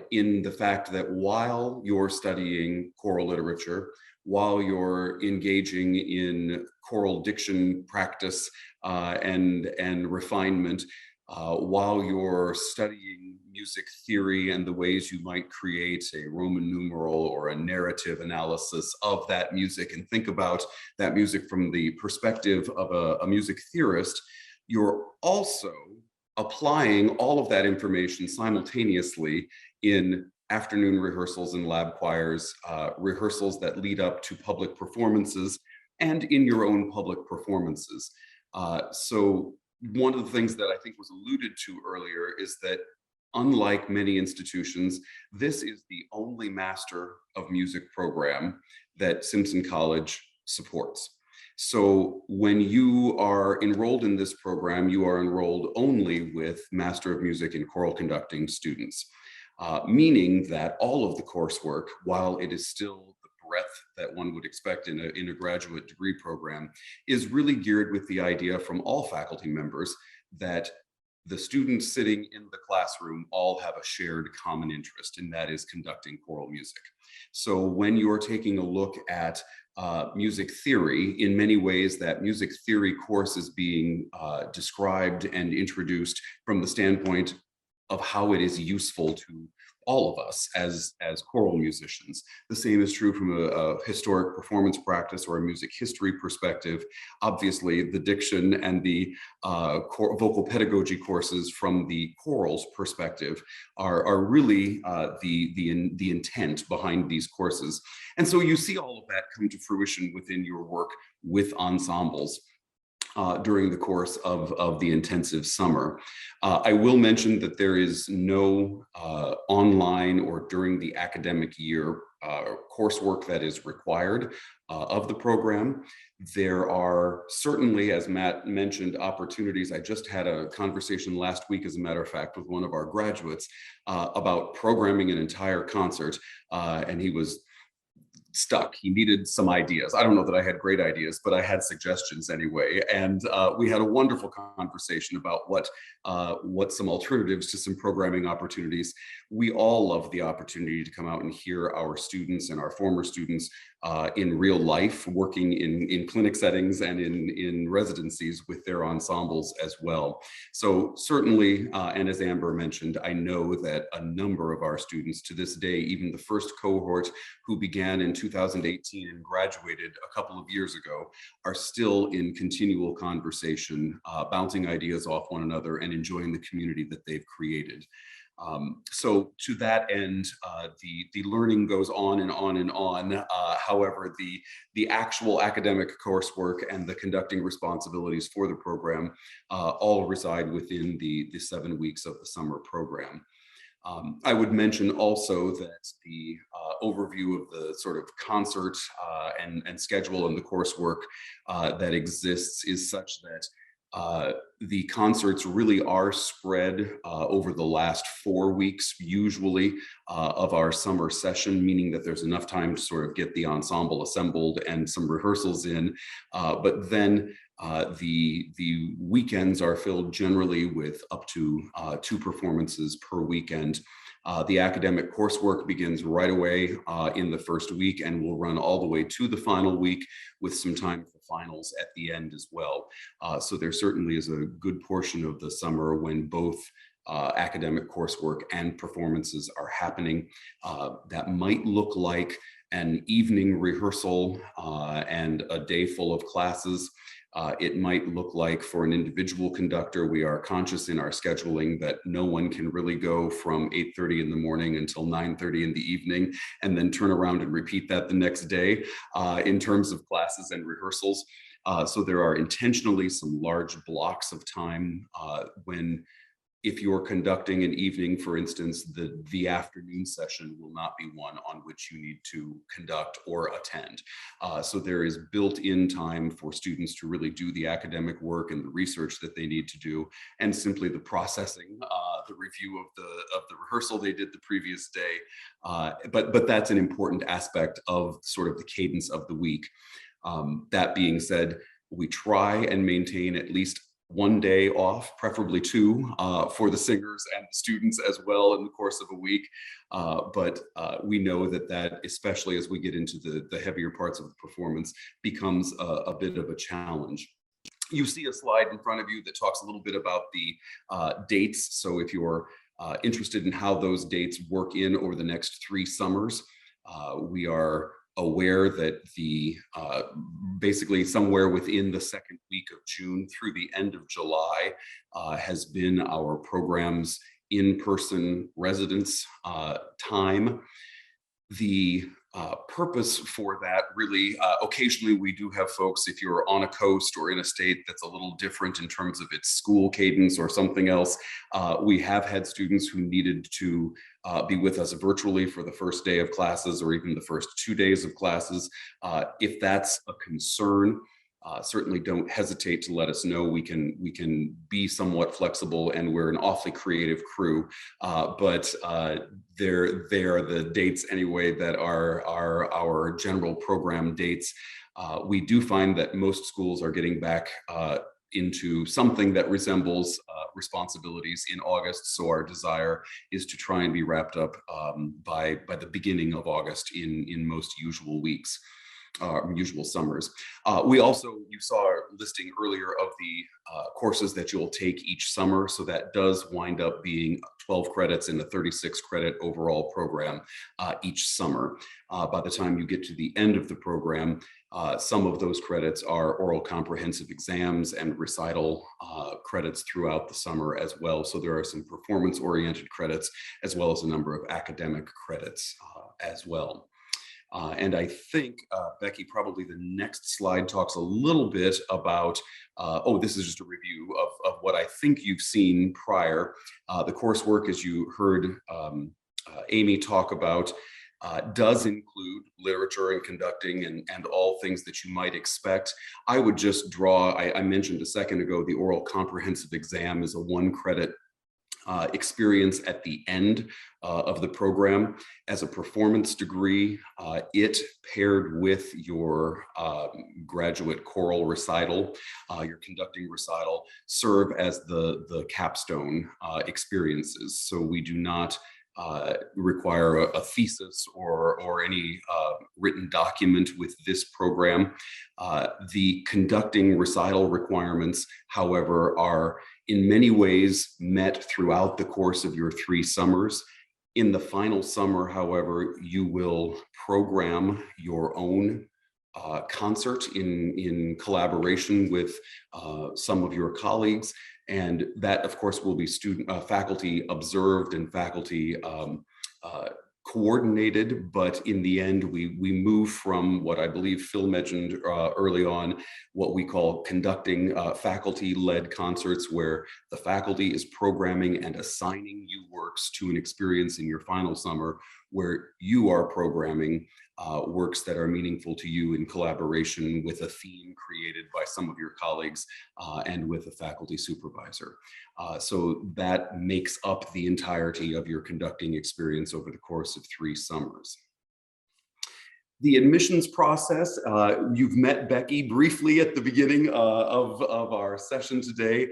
in the fact that while you're studying choral literature, while you're engaging in choral diction practice and refinement, while you're studying music theory and the ways you might create a Roman numeral or a narrative analysis of that music and think about that music from the perspective of a music theorist, you're also applying all of that information simultaneously in afternoon rehearsals and lab choirs, rehearsals that lead up to public performances, and in your own public performances. So one of the things that I think was alluded to earlier is that unlike many institutions, this is the only Master of Music program that Simpson College supports. So when you are enrolled in this program, you are enrolled only with Master of Music and Choral Conducting students, meaning that all of the coursework, while it is still the breadth that one would expect in a graduate degree program, is really geared with the idea from all faculty members that the students sitting in the classroom all have a shared common interest, and that is conducting choral music. So when you're taking a look at music theory, in many ways that music theory course is being described and introduced from the standpoint of how it is useful to all of us as choral musicians. The same is true from a historic performance practice or a music history perspective. Obviously, the diction and the vocal pedagogy courses from the chorals perspective are really the intent behind these courses. And so you see all of that come to fruition within your work with ensembles during the course of the intensive summer. I will mention that there is no online or during the academic year coursework that is required of the program. There are certainly, as Matt mentioned, opportunities. I just had a conversation last week, as a matter of fact, with one of our graduates about programming an entire concert, and he was stuck. He needed some ideas. I don't know that I had great ideas, but I had suggestions anyway. And we had a wonderful conversation about what some alternatives to some programming opportunities. We all love the opportunity to come out and hear our students and our former students in real life, working in clinic settings and in residencies with their ensembles as well. So certainly, and as Amber mentioned, I know that a number of our students to this day, even the first cohort who began in 2018 and graduated a couple of years ago, are still in continual conversation, bouncing ideas off one another and enjoying the community that they've created. So to that end, the learning goes on and on and on. However, the actual academic coursework and the conducting responsibilities for the program all reside within the 7 weeks of the summer program. I would mention also that the overview of the sort of concert and schedule and the coursework that exists is such that the concerts really are spread over the last 4 weeks, usually, of our summer session, meaning that there's enough time to sort of get the ensemble assembled and some rehearsals in. But then the weekends are filled generally with up to 2 performances per weekend. The academic coursework begins right away in the first week and will run all the way to the final week with some time for finals at the end as well. So there certainly is a good portion of the summer when both academic coursework and performances are happening. That might look like an evening rehearsal and a day full of classes. It might look like, for an individual conductor, we are conscious in our scheduling that no one can really go from 8:30 in the morning until 9:30 in the evening and then turn around and repeat that the next day in terms of classes and rehearsals. So there are intentionally some large blocks of time when if you're conducting an evening, for instance, the afternoon session will not be one on which you need to conduct or attend. So there is built-in time for students to really do the academic work and the research that they need to do, and simply the processing, the review of the rehearsal they did the previous day. But that's an important aspect of sort of the cadence of the week. That being said, we try and maintain at least one day off, preferably two, for the singers and the students as well in the course of a week. But we know that especially as we get into the heavier parts of the performance, becomes a bit of a challenge. You see a slide in front of you that talks a little bit about the dates. So if you're interested in how those dates work in over the next 3 summers, we are aware that basically somewhere within the second week of June through the end of July has been our program's in-person residence time. The purpose for that really, occasionally we do have folks, if you're on a coast or in a state that's a little different in terms of its school cadence or something else, we have had students who needed to be with us virtually for the first day of classes or even the first 2 days of classes. If that's a concern, certainly don't hesitate to let us know. We can be somewhat flexible, and we're an awfully creative crew. But they are the dates anyway that are our general program dates. We do find that most schools are getting back into something that resembles responsibilities in August. So our desire is to try and be wrapped up by the beginning of August in most usual weeks. Usual summers. We also, you saw our listing earlier of the courses that you'll take each summer. So that does wind up being 12 credits in a 36 credit overall program each summer. By the time you get to the end of the program, some of those credits are oral comprehensive exams and recital credits throughout the summer as well. So there are some performance-oriented credits as well as a number of academic credits as well. And I think, Becky, probably the next slide talks a little bit about, this is just a review of what I think you've seen prior. The coursework, as you heard Amy talk about, does include literature and conducting and all things that you might expect. I would just draw, I mentioned a second ago, the oral comprehensive exam is a 1 credit experience at the end of the program. As a performance degree, it paired with your graduate choral recital, your conducting recital, serve as the capstone experiences. So we do not require a thesis or any written document with this program. The conducting recital requirements, however, are in many ways met throughout the course of your 3 summers. In the final summer, however, you will program your own concert in collaboration with some of your colleagues. And that, of course, will be faculty observed and faculty coordinated, but in the end, we move from what I believe Phil mentioned early on, what we call conducting faculty-led concerts, where the faculty is programming and assigning you works to an experience in your final summer, where you are programming works that are meaningful to you in collaboration with a theme created by some of your colleagues and with a faculty supervisor. So that makes up the entirety of your conducting experience over the course of 3 summers. The admissions process, you've met Becky briefly at the beginning of our session today.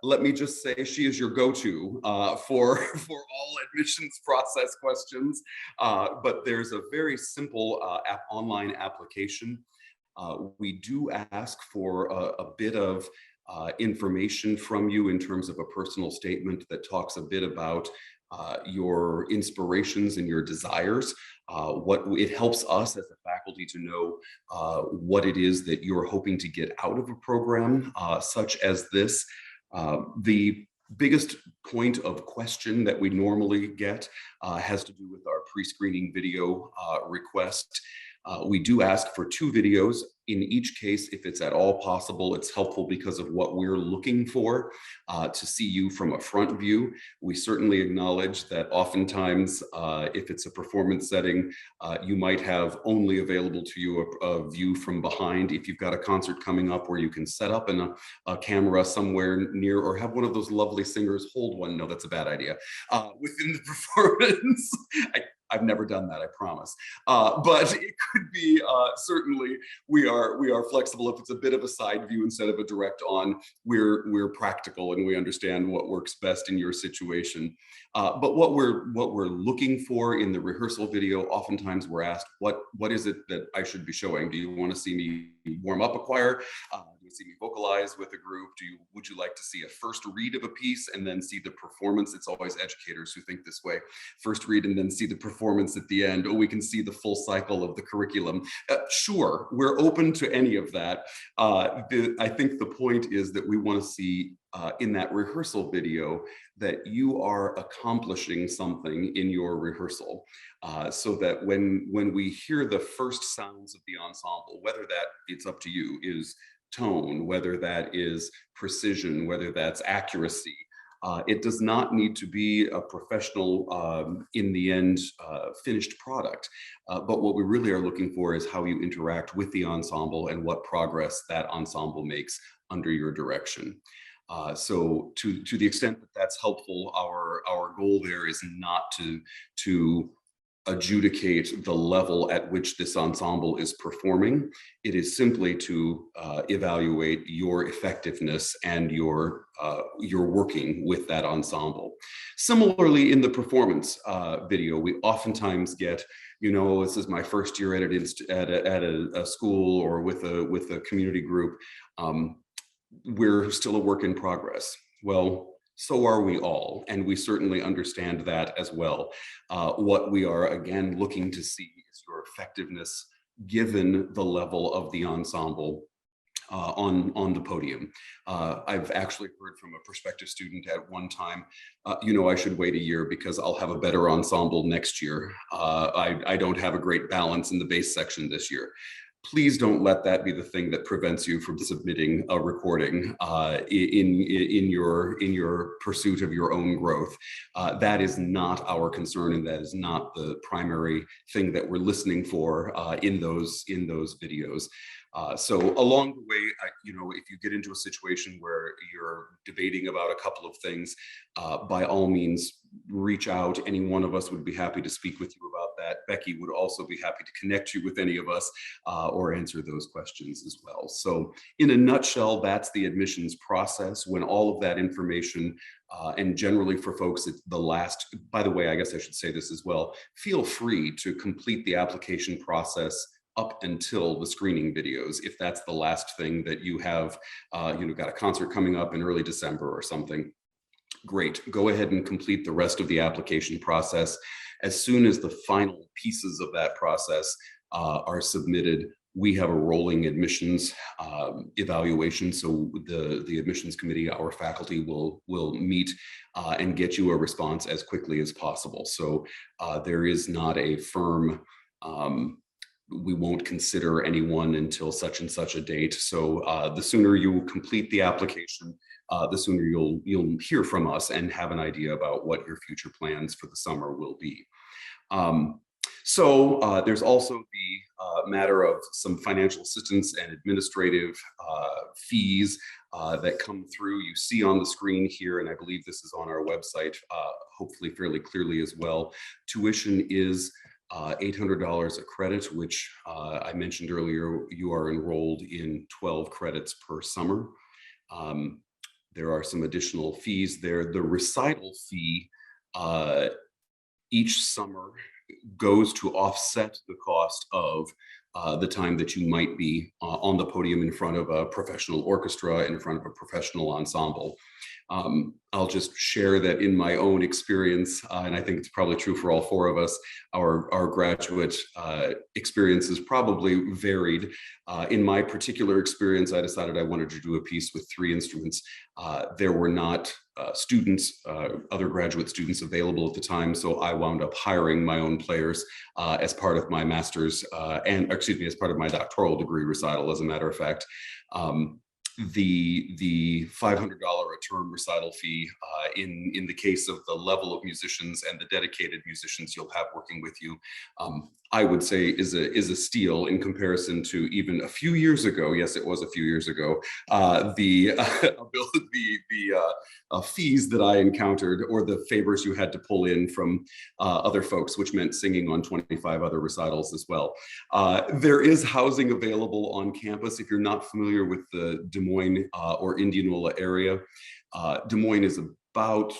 Let me just say she is your go-to for all admissions process questions, but there's a very simple online application. We do ask for a bit of information from you in terms of a personal statement that talks a bit about your inspirations and your desires. It helps us as a faculty to know what it is that you're hoping to get out of a program such as this. The biggest point of question that we normally get has to do with our pre-screening video request. We do ask for 2 videos. In each case, if it's at all possible, it's helpful because of what we're looking for to see you from a front view. We certainly acknowledge that oftentimes, if it's a performance setting, you might have only available to you a view from behind. If you've got a concert coming up where you can set up a camera somewhere near, or have one of those lovely singers hold one, no, that's a bad idea, within the performance. I've never done that, I promise. But it could be, certainly, we are flexible. If it's a bit of a side view instead of a direct on, we're practical and we understand what works best in your situation. But what we're looking for in the rehearsal video, oftentimes we're asked, what is it that I should be showing? Do you want to see me warm up a choir? Do you see me vocalize with a group? Would you like to see a first read of a piece and then see the performance? It's always educators who think this way. First read and then see the performance at the end, or we can see the full cycle of the curriculum. Sure, we're open to any of that. I think the point is that we want to see in that rehearsal video that you are accomplishing something in your rehearsal, so that when we hear the first sounds of the ensemble, whether that, it's up to you, is tone, whether that is precision, whether that's accuracy, it does not need to be a professional, in the end, finished product. But what we really are looking for is how you interact with the ensemble and what progress that ensemble makes under your direction. So to the extent that that's helpful, our goal there is not to adjudicate the level at which this ensemble is performing. It is simply to evaluate your effectiveness and your working with that ensemble. Similarly, in the performance video, we oftentimes get, this is my first year at a school or with a community group. We're still a work in progress. Well, so are we all, and we certainly understand that as well. What we are, again, looking to see is your effectiveness given the level of the ensemble on the podium. I've actually heard from a prospective student at one time, I should wait a year because I'll have a better ensemble next year. I don't have a great balance in the bass section this year. Please don't let that be the thing that prevents you from submitting a recording in your pursuit of your own growth. That is not our concern, and that is not the primary thing that we're listening for in those videos. So along the way, if you get into a situation where you're debating about a couple of things, by all means, reach out. Any one of us would be happy to speak with you about that. Becky would also be happy to connect you with any of us or answer those questions as well. So in a nutshell, that's the admissions process. When all of that information, and generally for folks, it's the last, by the way, I guess I should say this as well, feel free to complete the application process up until the screening videos. If that's the last thing that you have, got a concert coming up in early December or something, great. Go ahead and complete the rest of the application process. As soon as the final pieces of that process are submitted, we have a rolling admissions evaluation. So the admissions committee, our faculty will meet and get you a response as quickly as possible. So there is not a firm, we won't consider anyone until such and such a date. So the sooner you their the application, the sooner you'll hear from us and have an idea about what your future plans for the summer will be. So there's also the matter of some financial assistance and administrative fees that come through. You see on the screen here, and I believe this is on our website, hopefully fairly clearly as well. Tuition is $800 a credit, which I mentioned earlier, you are enrolled in 12 credits per summer. There are some additional fees there. The recital fee each summer goes to offset the cost of the time that you might be on the podium in front of a professional orchestra, in front of a professional ensemble. I'll just share that in my own experience, and I think it's probably true for all four of us, our graduate experience is probably varied. In my particular experience, I decided I wanted to do a piece with 3 instruments. There were not other graduate students available at the time, so I wound up hiring my own players as part of my master's as part of my doctoral degree recital, as a matter of fact. The $500 a term recital fee in the case of the level of musicians and the dedicated musicians you'll have working with you, I would say is a steal in comparison to even a few years ago. Yes, it was a few years ago. The fees that I encountered, or the favors you had to pull in from other folks, which meant singing on 25 other recitals as well. There is housing available on campus. If you're not familiar with the Des Moines or Indianola area, Des Moines is about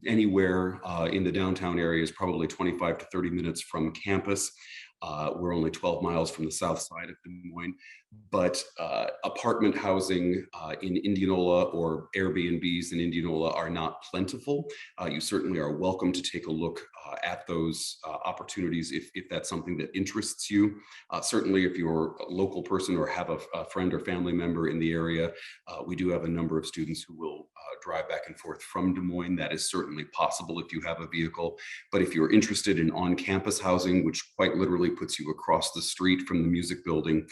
anywhere in the downtown area, is probably 25 to 30 minutes from campus. We're only 12 miles from the south side of Des Moines, but apartment housing in Indianola or Airbnbs in Indianola are not plentiful. You certainly are welcome to take a look at those opportunities if that's something that interests you. Certainly if you're a local person or have a friend or family member in the area, we do have a number of students who will drive back and forth from Des Moines. That is certainly possible if you have a vehicle. But if you're interested in on-campus housing, which quite literally puts you across the street from the music building,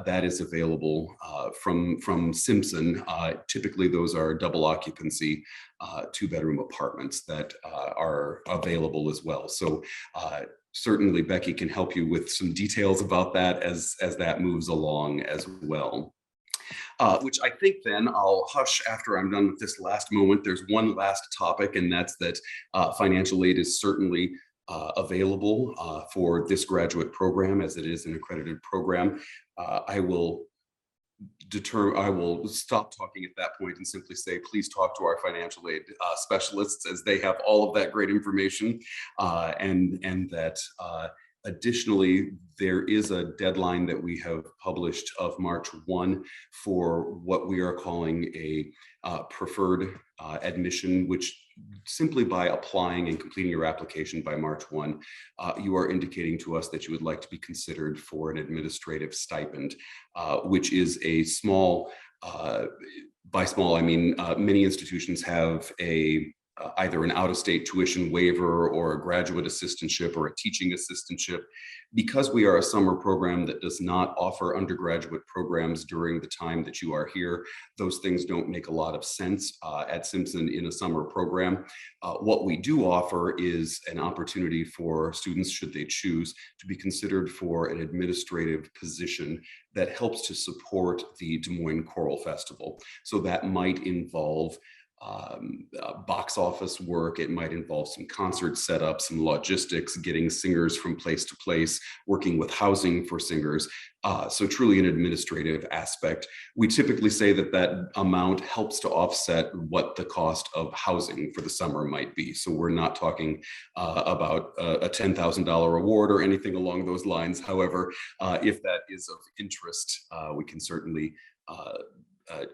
that is available from Simpson. Typically those are double occupancy, 2-bedroom apartments that are available as well. So certainly Becky can help you with some details about that as that moves along as well. Which I think then I'll hush after I'm done with this last moment. There's one last topic, and that's that financial aid is certainly available for this graduate program, as it is an accredited program. I will stop talking at that point and simply say, please talk to our financial aid specialists, as they have all of that great information, and that additionally, there is a deadline that we have published of March 1 for what we are calling a preferred admission, which simply by applying and completing your application by March 1, you are indicating to us that you would like to be considered for an administrative stipend, which is a small, by small, I mean, many institutions have either an out-of-state tuition waiver or a graduate assistantship or a teaching assistantship. Because we are a summer program that does not offer undergraduate programs during the time that you are here, those things don't make a lot of sense at Simpson in a summer program. What we do offer is an opportunity for students, should they choose, to be considered for an administrative position that helps to support the Des Moines Choral Festival. So that might involve box office work. It might involve some concert setup, some logistics, getting singers from place to place, working with housing for singers. So truly an administrative aspect. We typically say that that amount helps to offset what the cost of housing for the summer might be. So we're not talking about a $10,000 award or anything along those lines. However, if that is of interest, we can certainly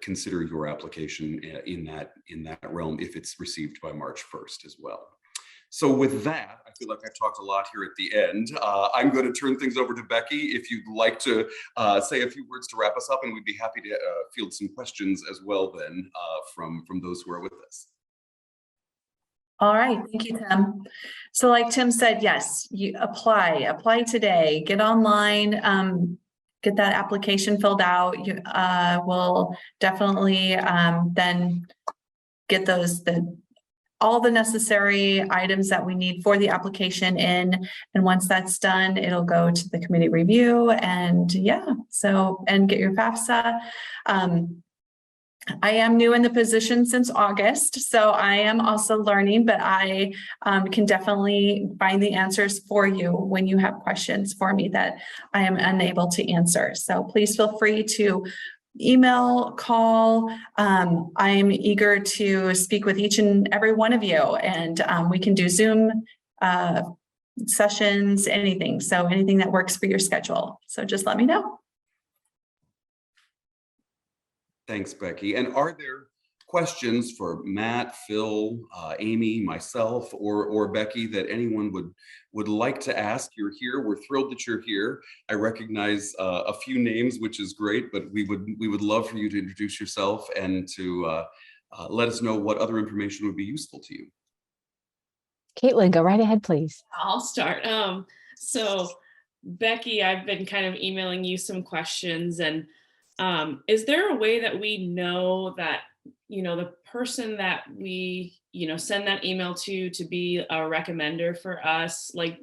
consider your application in that realm if it's received by March 1st as well. So with that, I feel like I've talked a lot here at the end. I'm going to turn things over to Becky if you'd like to say a few words to wrap us up, and we'd be happy to field some questions as well then from those who are with us. All right, thank you, Tim. So like Tim said, yes, you apply today, get online, get that application filled out. You will definitely then get all the necessary items that we need for the application in. And once that's done, it'll go to the committee review and and get your FAFSA. I am new in the position since August, so I am also learning, but I can definitely find the answers for you when you have questions for me that I am unable to answer. So please feel free to email, call. I'm eager to speak with each and every one of you, and we can do Zoom sessions, anything. So anything that works for your schedule. So just let me know. Thanks, Becky. And are there questions for Matt, Phil, Amy, myself, or Becky that anyone would like to ask, you're here. We're thrilled that you're here. I recognize a few names, which is great, but we would love for you to introduce yourself and to let us know what other information would be useful to you. Caitlin, go right ahead, please. I'll start. So Becky, I've been kind of emailing you some questions, and is there a way that we know that, the person that we, send that email to be a recommender for us, like,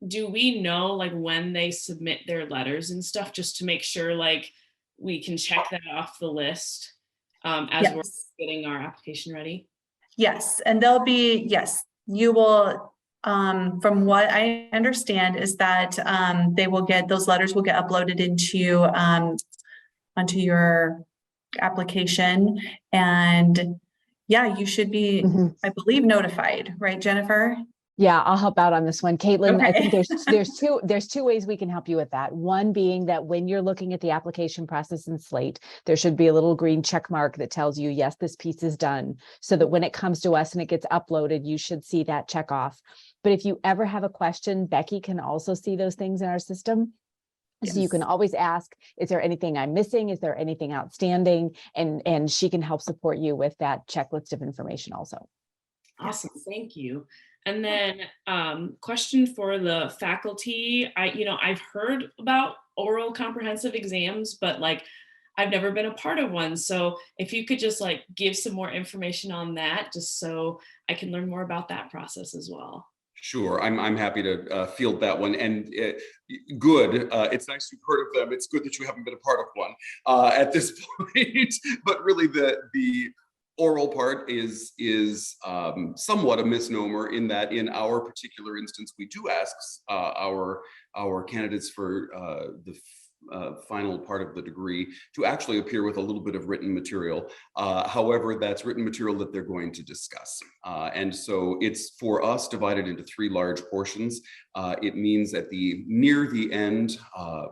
do we know like when they submit their letters and stuff, just to make sure like we can check that off the list as we're getting our application ready? Yes, and they'll be, yes, you will, from what I understand is that those letters will get uploaded into onto your application, and yeah, you should be, I believe, notified, right, Jennifer? Yeah, I'll help out on this one. Caitlin, I Okay. think there's two ways we can help you with that. One being that when you're looking at the application process in Slate, there should be a little green check mark that tells you, yes, this piece is done, so that when it comes to us and it gets uploaded, you should see that check off. But if you ever have a question, Becky can also see those things in our system. So you can always ask, is there anything I'm missing? Is there anything outstanding? And she can help support you with that checklist of information also. Awesome, thank you. And then question for the faculty. I've heard about oral comprehensive exams, but like I've never been a part of one. So if you could just like give some more information on that, just so I can learn more about that process as well. Sure, I'm happy to field that one. And good, it's nice you've heard of them. It's good that you haven't been a part of one at this point. But really, the oral part is somewhat a misnomer in that in our particular instance, we do ask our candidates for the final part of the degree to actually appear with a little bit of written material. However, that's written material that they're going to discuss. And so it's for us divided into 3 large portions. It means at near the end,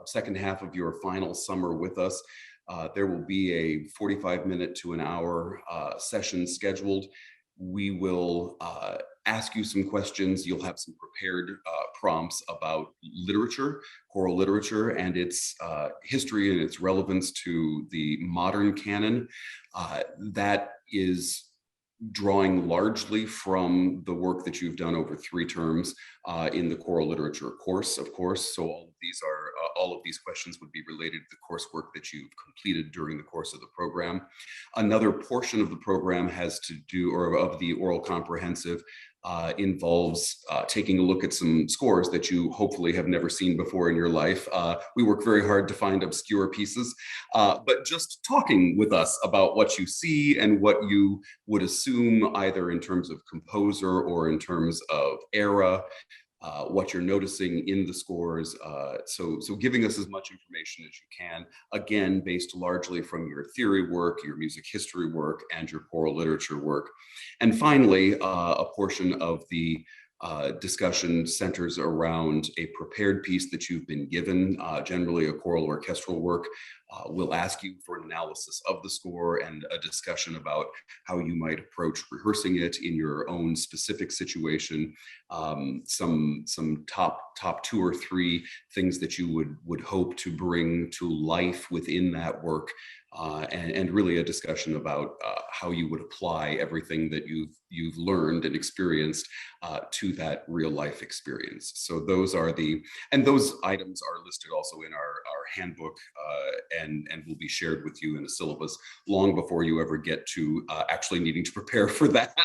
second half of your final summer with us, there will be a 45-minute to an hour session scheduled. We will ask you some questions. You'll have some prepared prompts about literature, choral literature, and its history and its relevance to the modern canon. That is drawing largely from the work that you've done over 3 terms in the choral literature course, of course. So all of these questions would be related to the coursework that you've completed during the course of the program. Another portion of the program has to do, or of the oral comprehensive, involves taking a look at some scores that you hopefully have never seen before in your life. We work very hard to find obscure pieces, but just talking with us about what you see and what you would assume either in terms of composer or in terms of era, what you're noticing in the scores. So giving us as much information as you can, again, based largely from your theory work, your music history work, and your choral literature work. And finally, a portion of the discussion centers around a prepared piece that you've been given, generally a choral orchestral work. We'll ask you for an analysis of the score and a discussion about how you might approach rehearsing it in your own specific situation. Some top 2 or 3 things that you would hope to bring to life within that work, and really a discussion about how you would apply everything that you've learned and experienced to that real life experience. So those items are listed also in our handbook and will be shared with you in a syllabus long before you ever get to actually needing to prepare for that.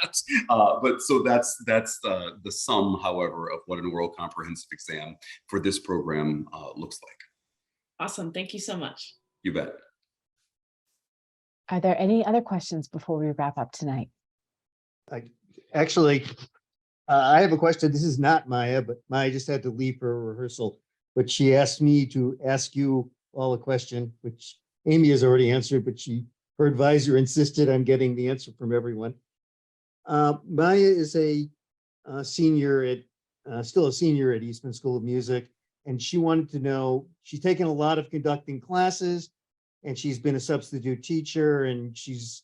But so that's the sum, however, of what an oral comprehensive exam for this program looks like. Awesome, thank you so much. You bet. Are there any other questions before we wrap up tonight? Actually, I have a question. This is not Maya, but Maya just had to leave for rehearsal. But she asked me to ask you all a question, which Amy has already answered, but her advisor insisted on getting the answer from everyone. Maya is a senior still a senior at Eastman School of Music, and she wanted to know, she's taken a lot of conducting classes, and she's been a substitute teacher, and she's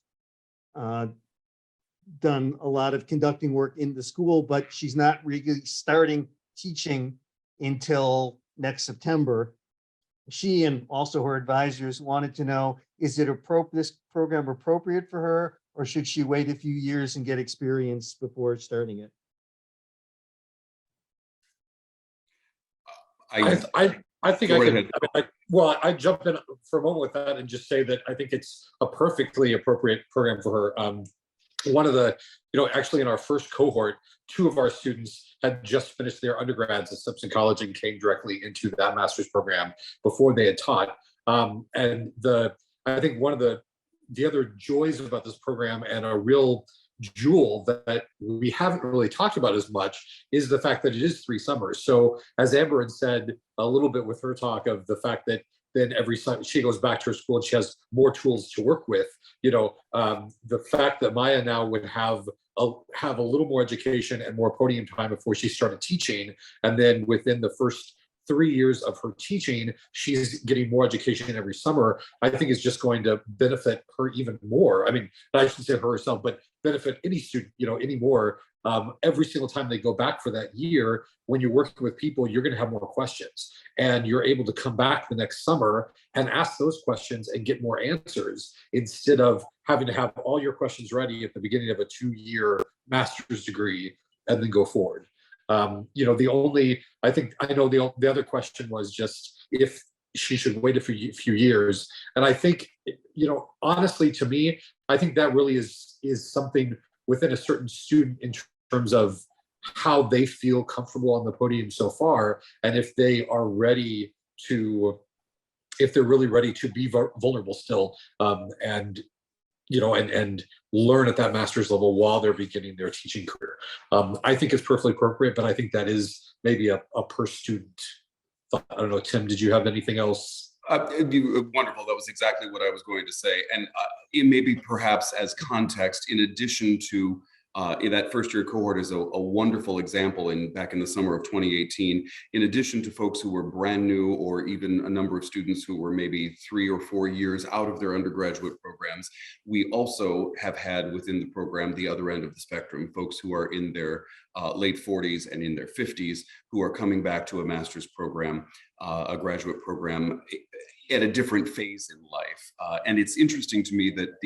done a lot of conducting work in the school, but she's not really starting teaching until next September. She and also her advisors wanted to know, is it this program appropriate for her, or should she wait a few years and get experience before starting it? I think I jump in for a moment with that and just say that I think it's a perfectly appropriate program for her. One of the, actually in our first cohort, 2 of our students had just finished their undergrads at Simpson College and came directly into that master's program before they had taught. And I think one of the other joys about this program, and a real jewel that we haven't really talked about as much, is the fact that it is 3 summers. So as Amber had said a little bit with her talk of the fact that then every summer she goes back to her school and she has more tools to work with. The fact that Maya now would have a little more education and more podium time before she started teaching, and then within the first 3 years of her teaching, she's getting more education every summer, I think is just going to benefit her even more. I mean, I shouldn't say her herself, but benefit any student, any more. Every single time they go back for that year, when you're working with people, you're going to have more questions, and you're able to come back the next summer and ask those questions and get more answers, instead of having to have all your questions ready at the beginning of a 2-year master's degree and then go forward. The other question was just if she should wait a few years. And I think, honestly, to me, I think that really is something within a certain student in terms of how they feel comfortable on the podium so far, and if they are ready to, if they're really ready to be vulnerable still, and learn at that master's level while they're beginning their teaching career. I think it's perfectly appropriate, but I think that is maybe a per student thought. I don't know, Tim, did you have anything else? It'd be wonderful. That was exactly what I was going to say. And it may be perhaps as context, in addition to in that first year cohort is a wonderful example back in the summer of 2018, in addition to folks who were brand new, or even a number of students who were maybe 3 or 4 years out of their undergraduate programs, we also have had within the program the other end of the spectrum, folks who are in their late 40s and in their 50s, who are coming back to a master's program, a graduate program at a different phase in life. And it's interesting to me that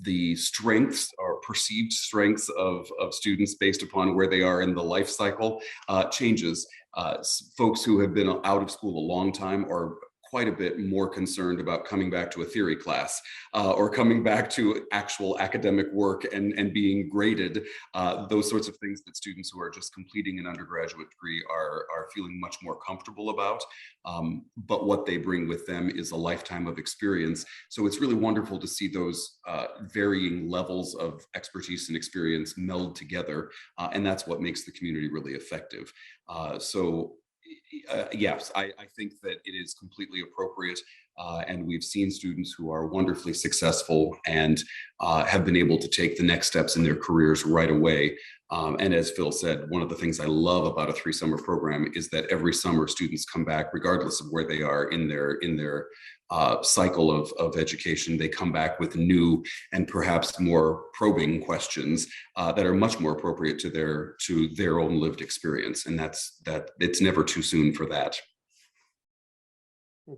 the strengths or perceived strengths of students based upon where they are in the life cycle changes. Folks who have been out of school a long time are quite a bit more concerned about coming back to a theory class or coming back to actual academic work and being graded, those sorts of things that students who are just completing an undergraduate degree are feeling much more comfortable about. But what they bring with them is a lifetime of experience. So it's really wonderful to see those varying levels of expertise and experience meld together. And that's what makes the community really effective. Yes, I think that it is completely appropriate. And we've seen students who are wonderfully successful and have been able to take the next steps in their careers right away. And as Phil said, one of the things I love about a 3-summer program is that every summer students come back, regardless of where they are in their cycle of education. They come back with new and perhaps more probing questions that are much more appropriate to their own lived experience. And that it's never too soon for that.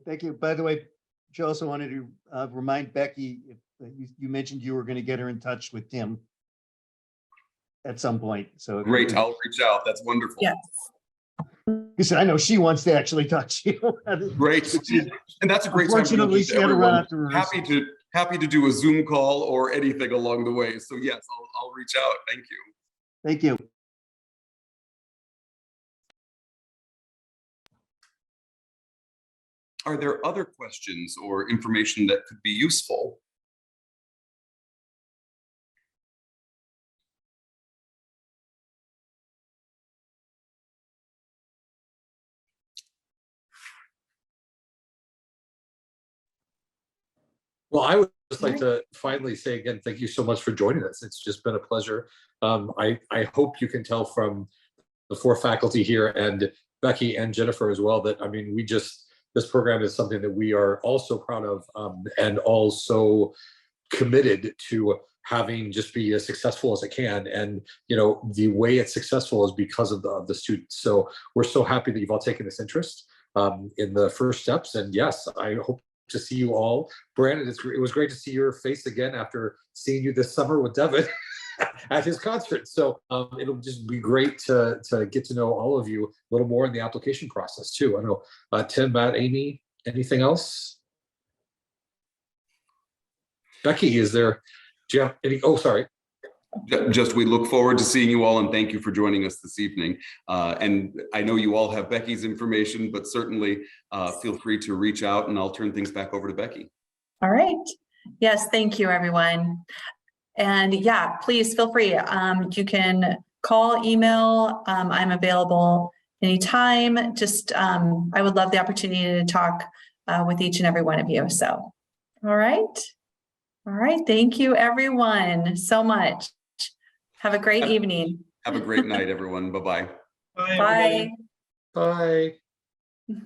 Thank you. By the way, Joe, also wanted to remind Becky, you mentioned you were going to get her in touch with Tim at some point. So great, I'll reach out. That's wonderful. Yes. Because I know she wants to actually talk to you. Great, and that's a great time. Unfortunately, she had to run out to her. Happy to do a Zoom call or anything along the way. So yes, I'll reach out. Thank you. Thank you. Are there other questions or information that could be useful? Well, I would just like to finally say again, thank you so much for joining us. It's just been a pleasure. I hope you can tell from the 4 faculty here and Becky and Jennifer as well that, I mean, this program is something that we are all so proud of and all so committed to having just be as successful as it can. And, you know, the way it's successful is because of the students. So we're so happy that you've all taken this interest in the first steps. And yes, I hope to see you all. Brandon, it was great to see your face again after seeing you this summer with Devin at his concert. So it'll just be great to get to know all of you a little more in the application process too. I know Tim, Matt, Amy, anything else? Becky, do you have any? Oh, sorry. Just we look forward to seeing you all, and thank you for joining us this evening. And I know you all have Becky's information, but certainly feel free to reach out, and I'll turn things back over to Becky. All right. Yes, thank you, everyone. And yeah, please feel free. You can call, email. I'm available anytime. Just I would love the opportunity to talk with each and every one of you. So, all right. All right. Thank you, everyone, so much. Have a great evening. Have a great night, everyone. Bye-bye. Bye, Bye. everybody. Bye.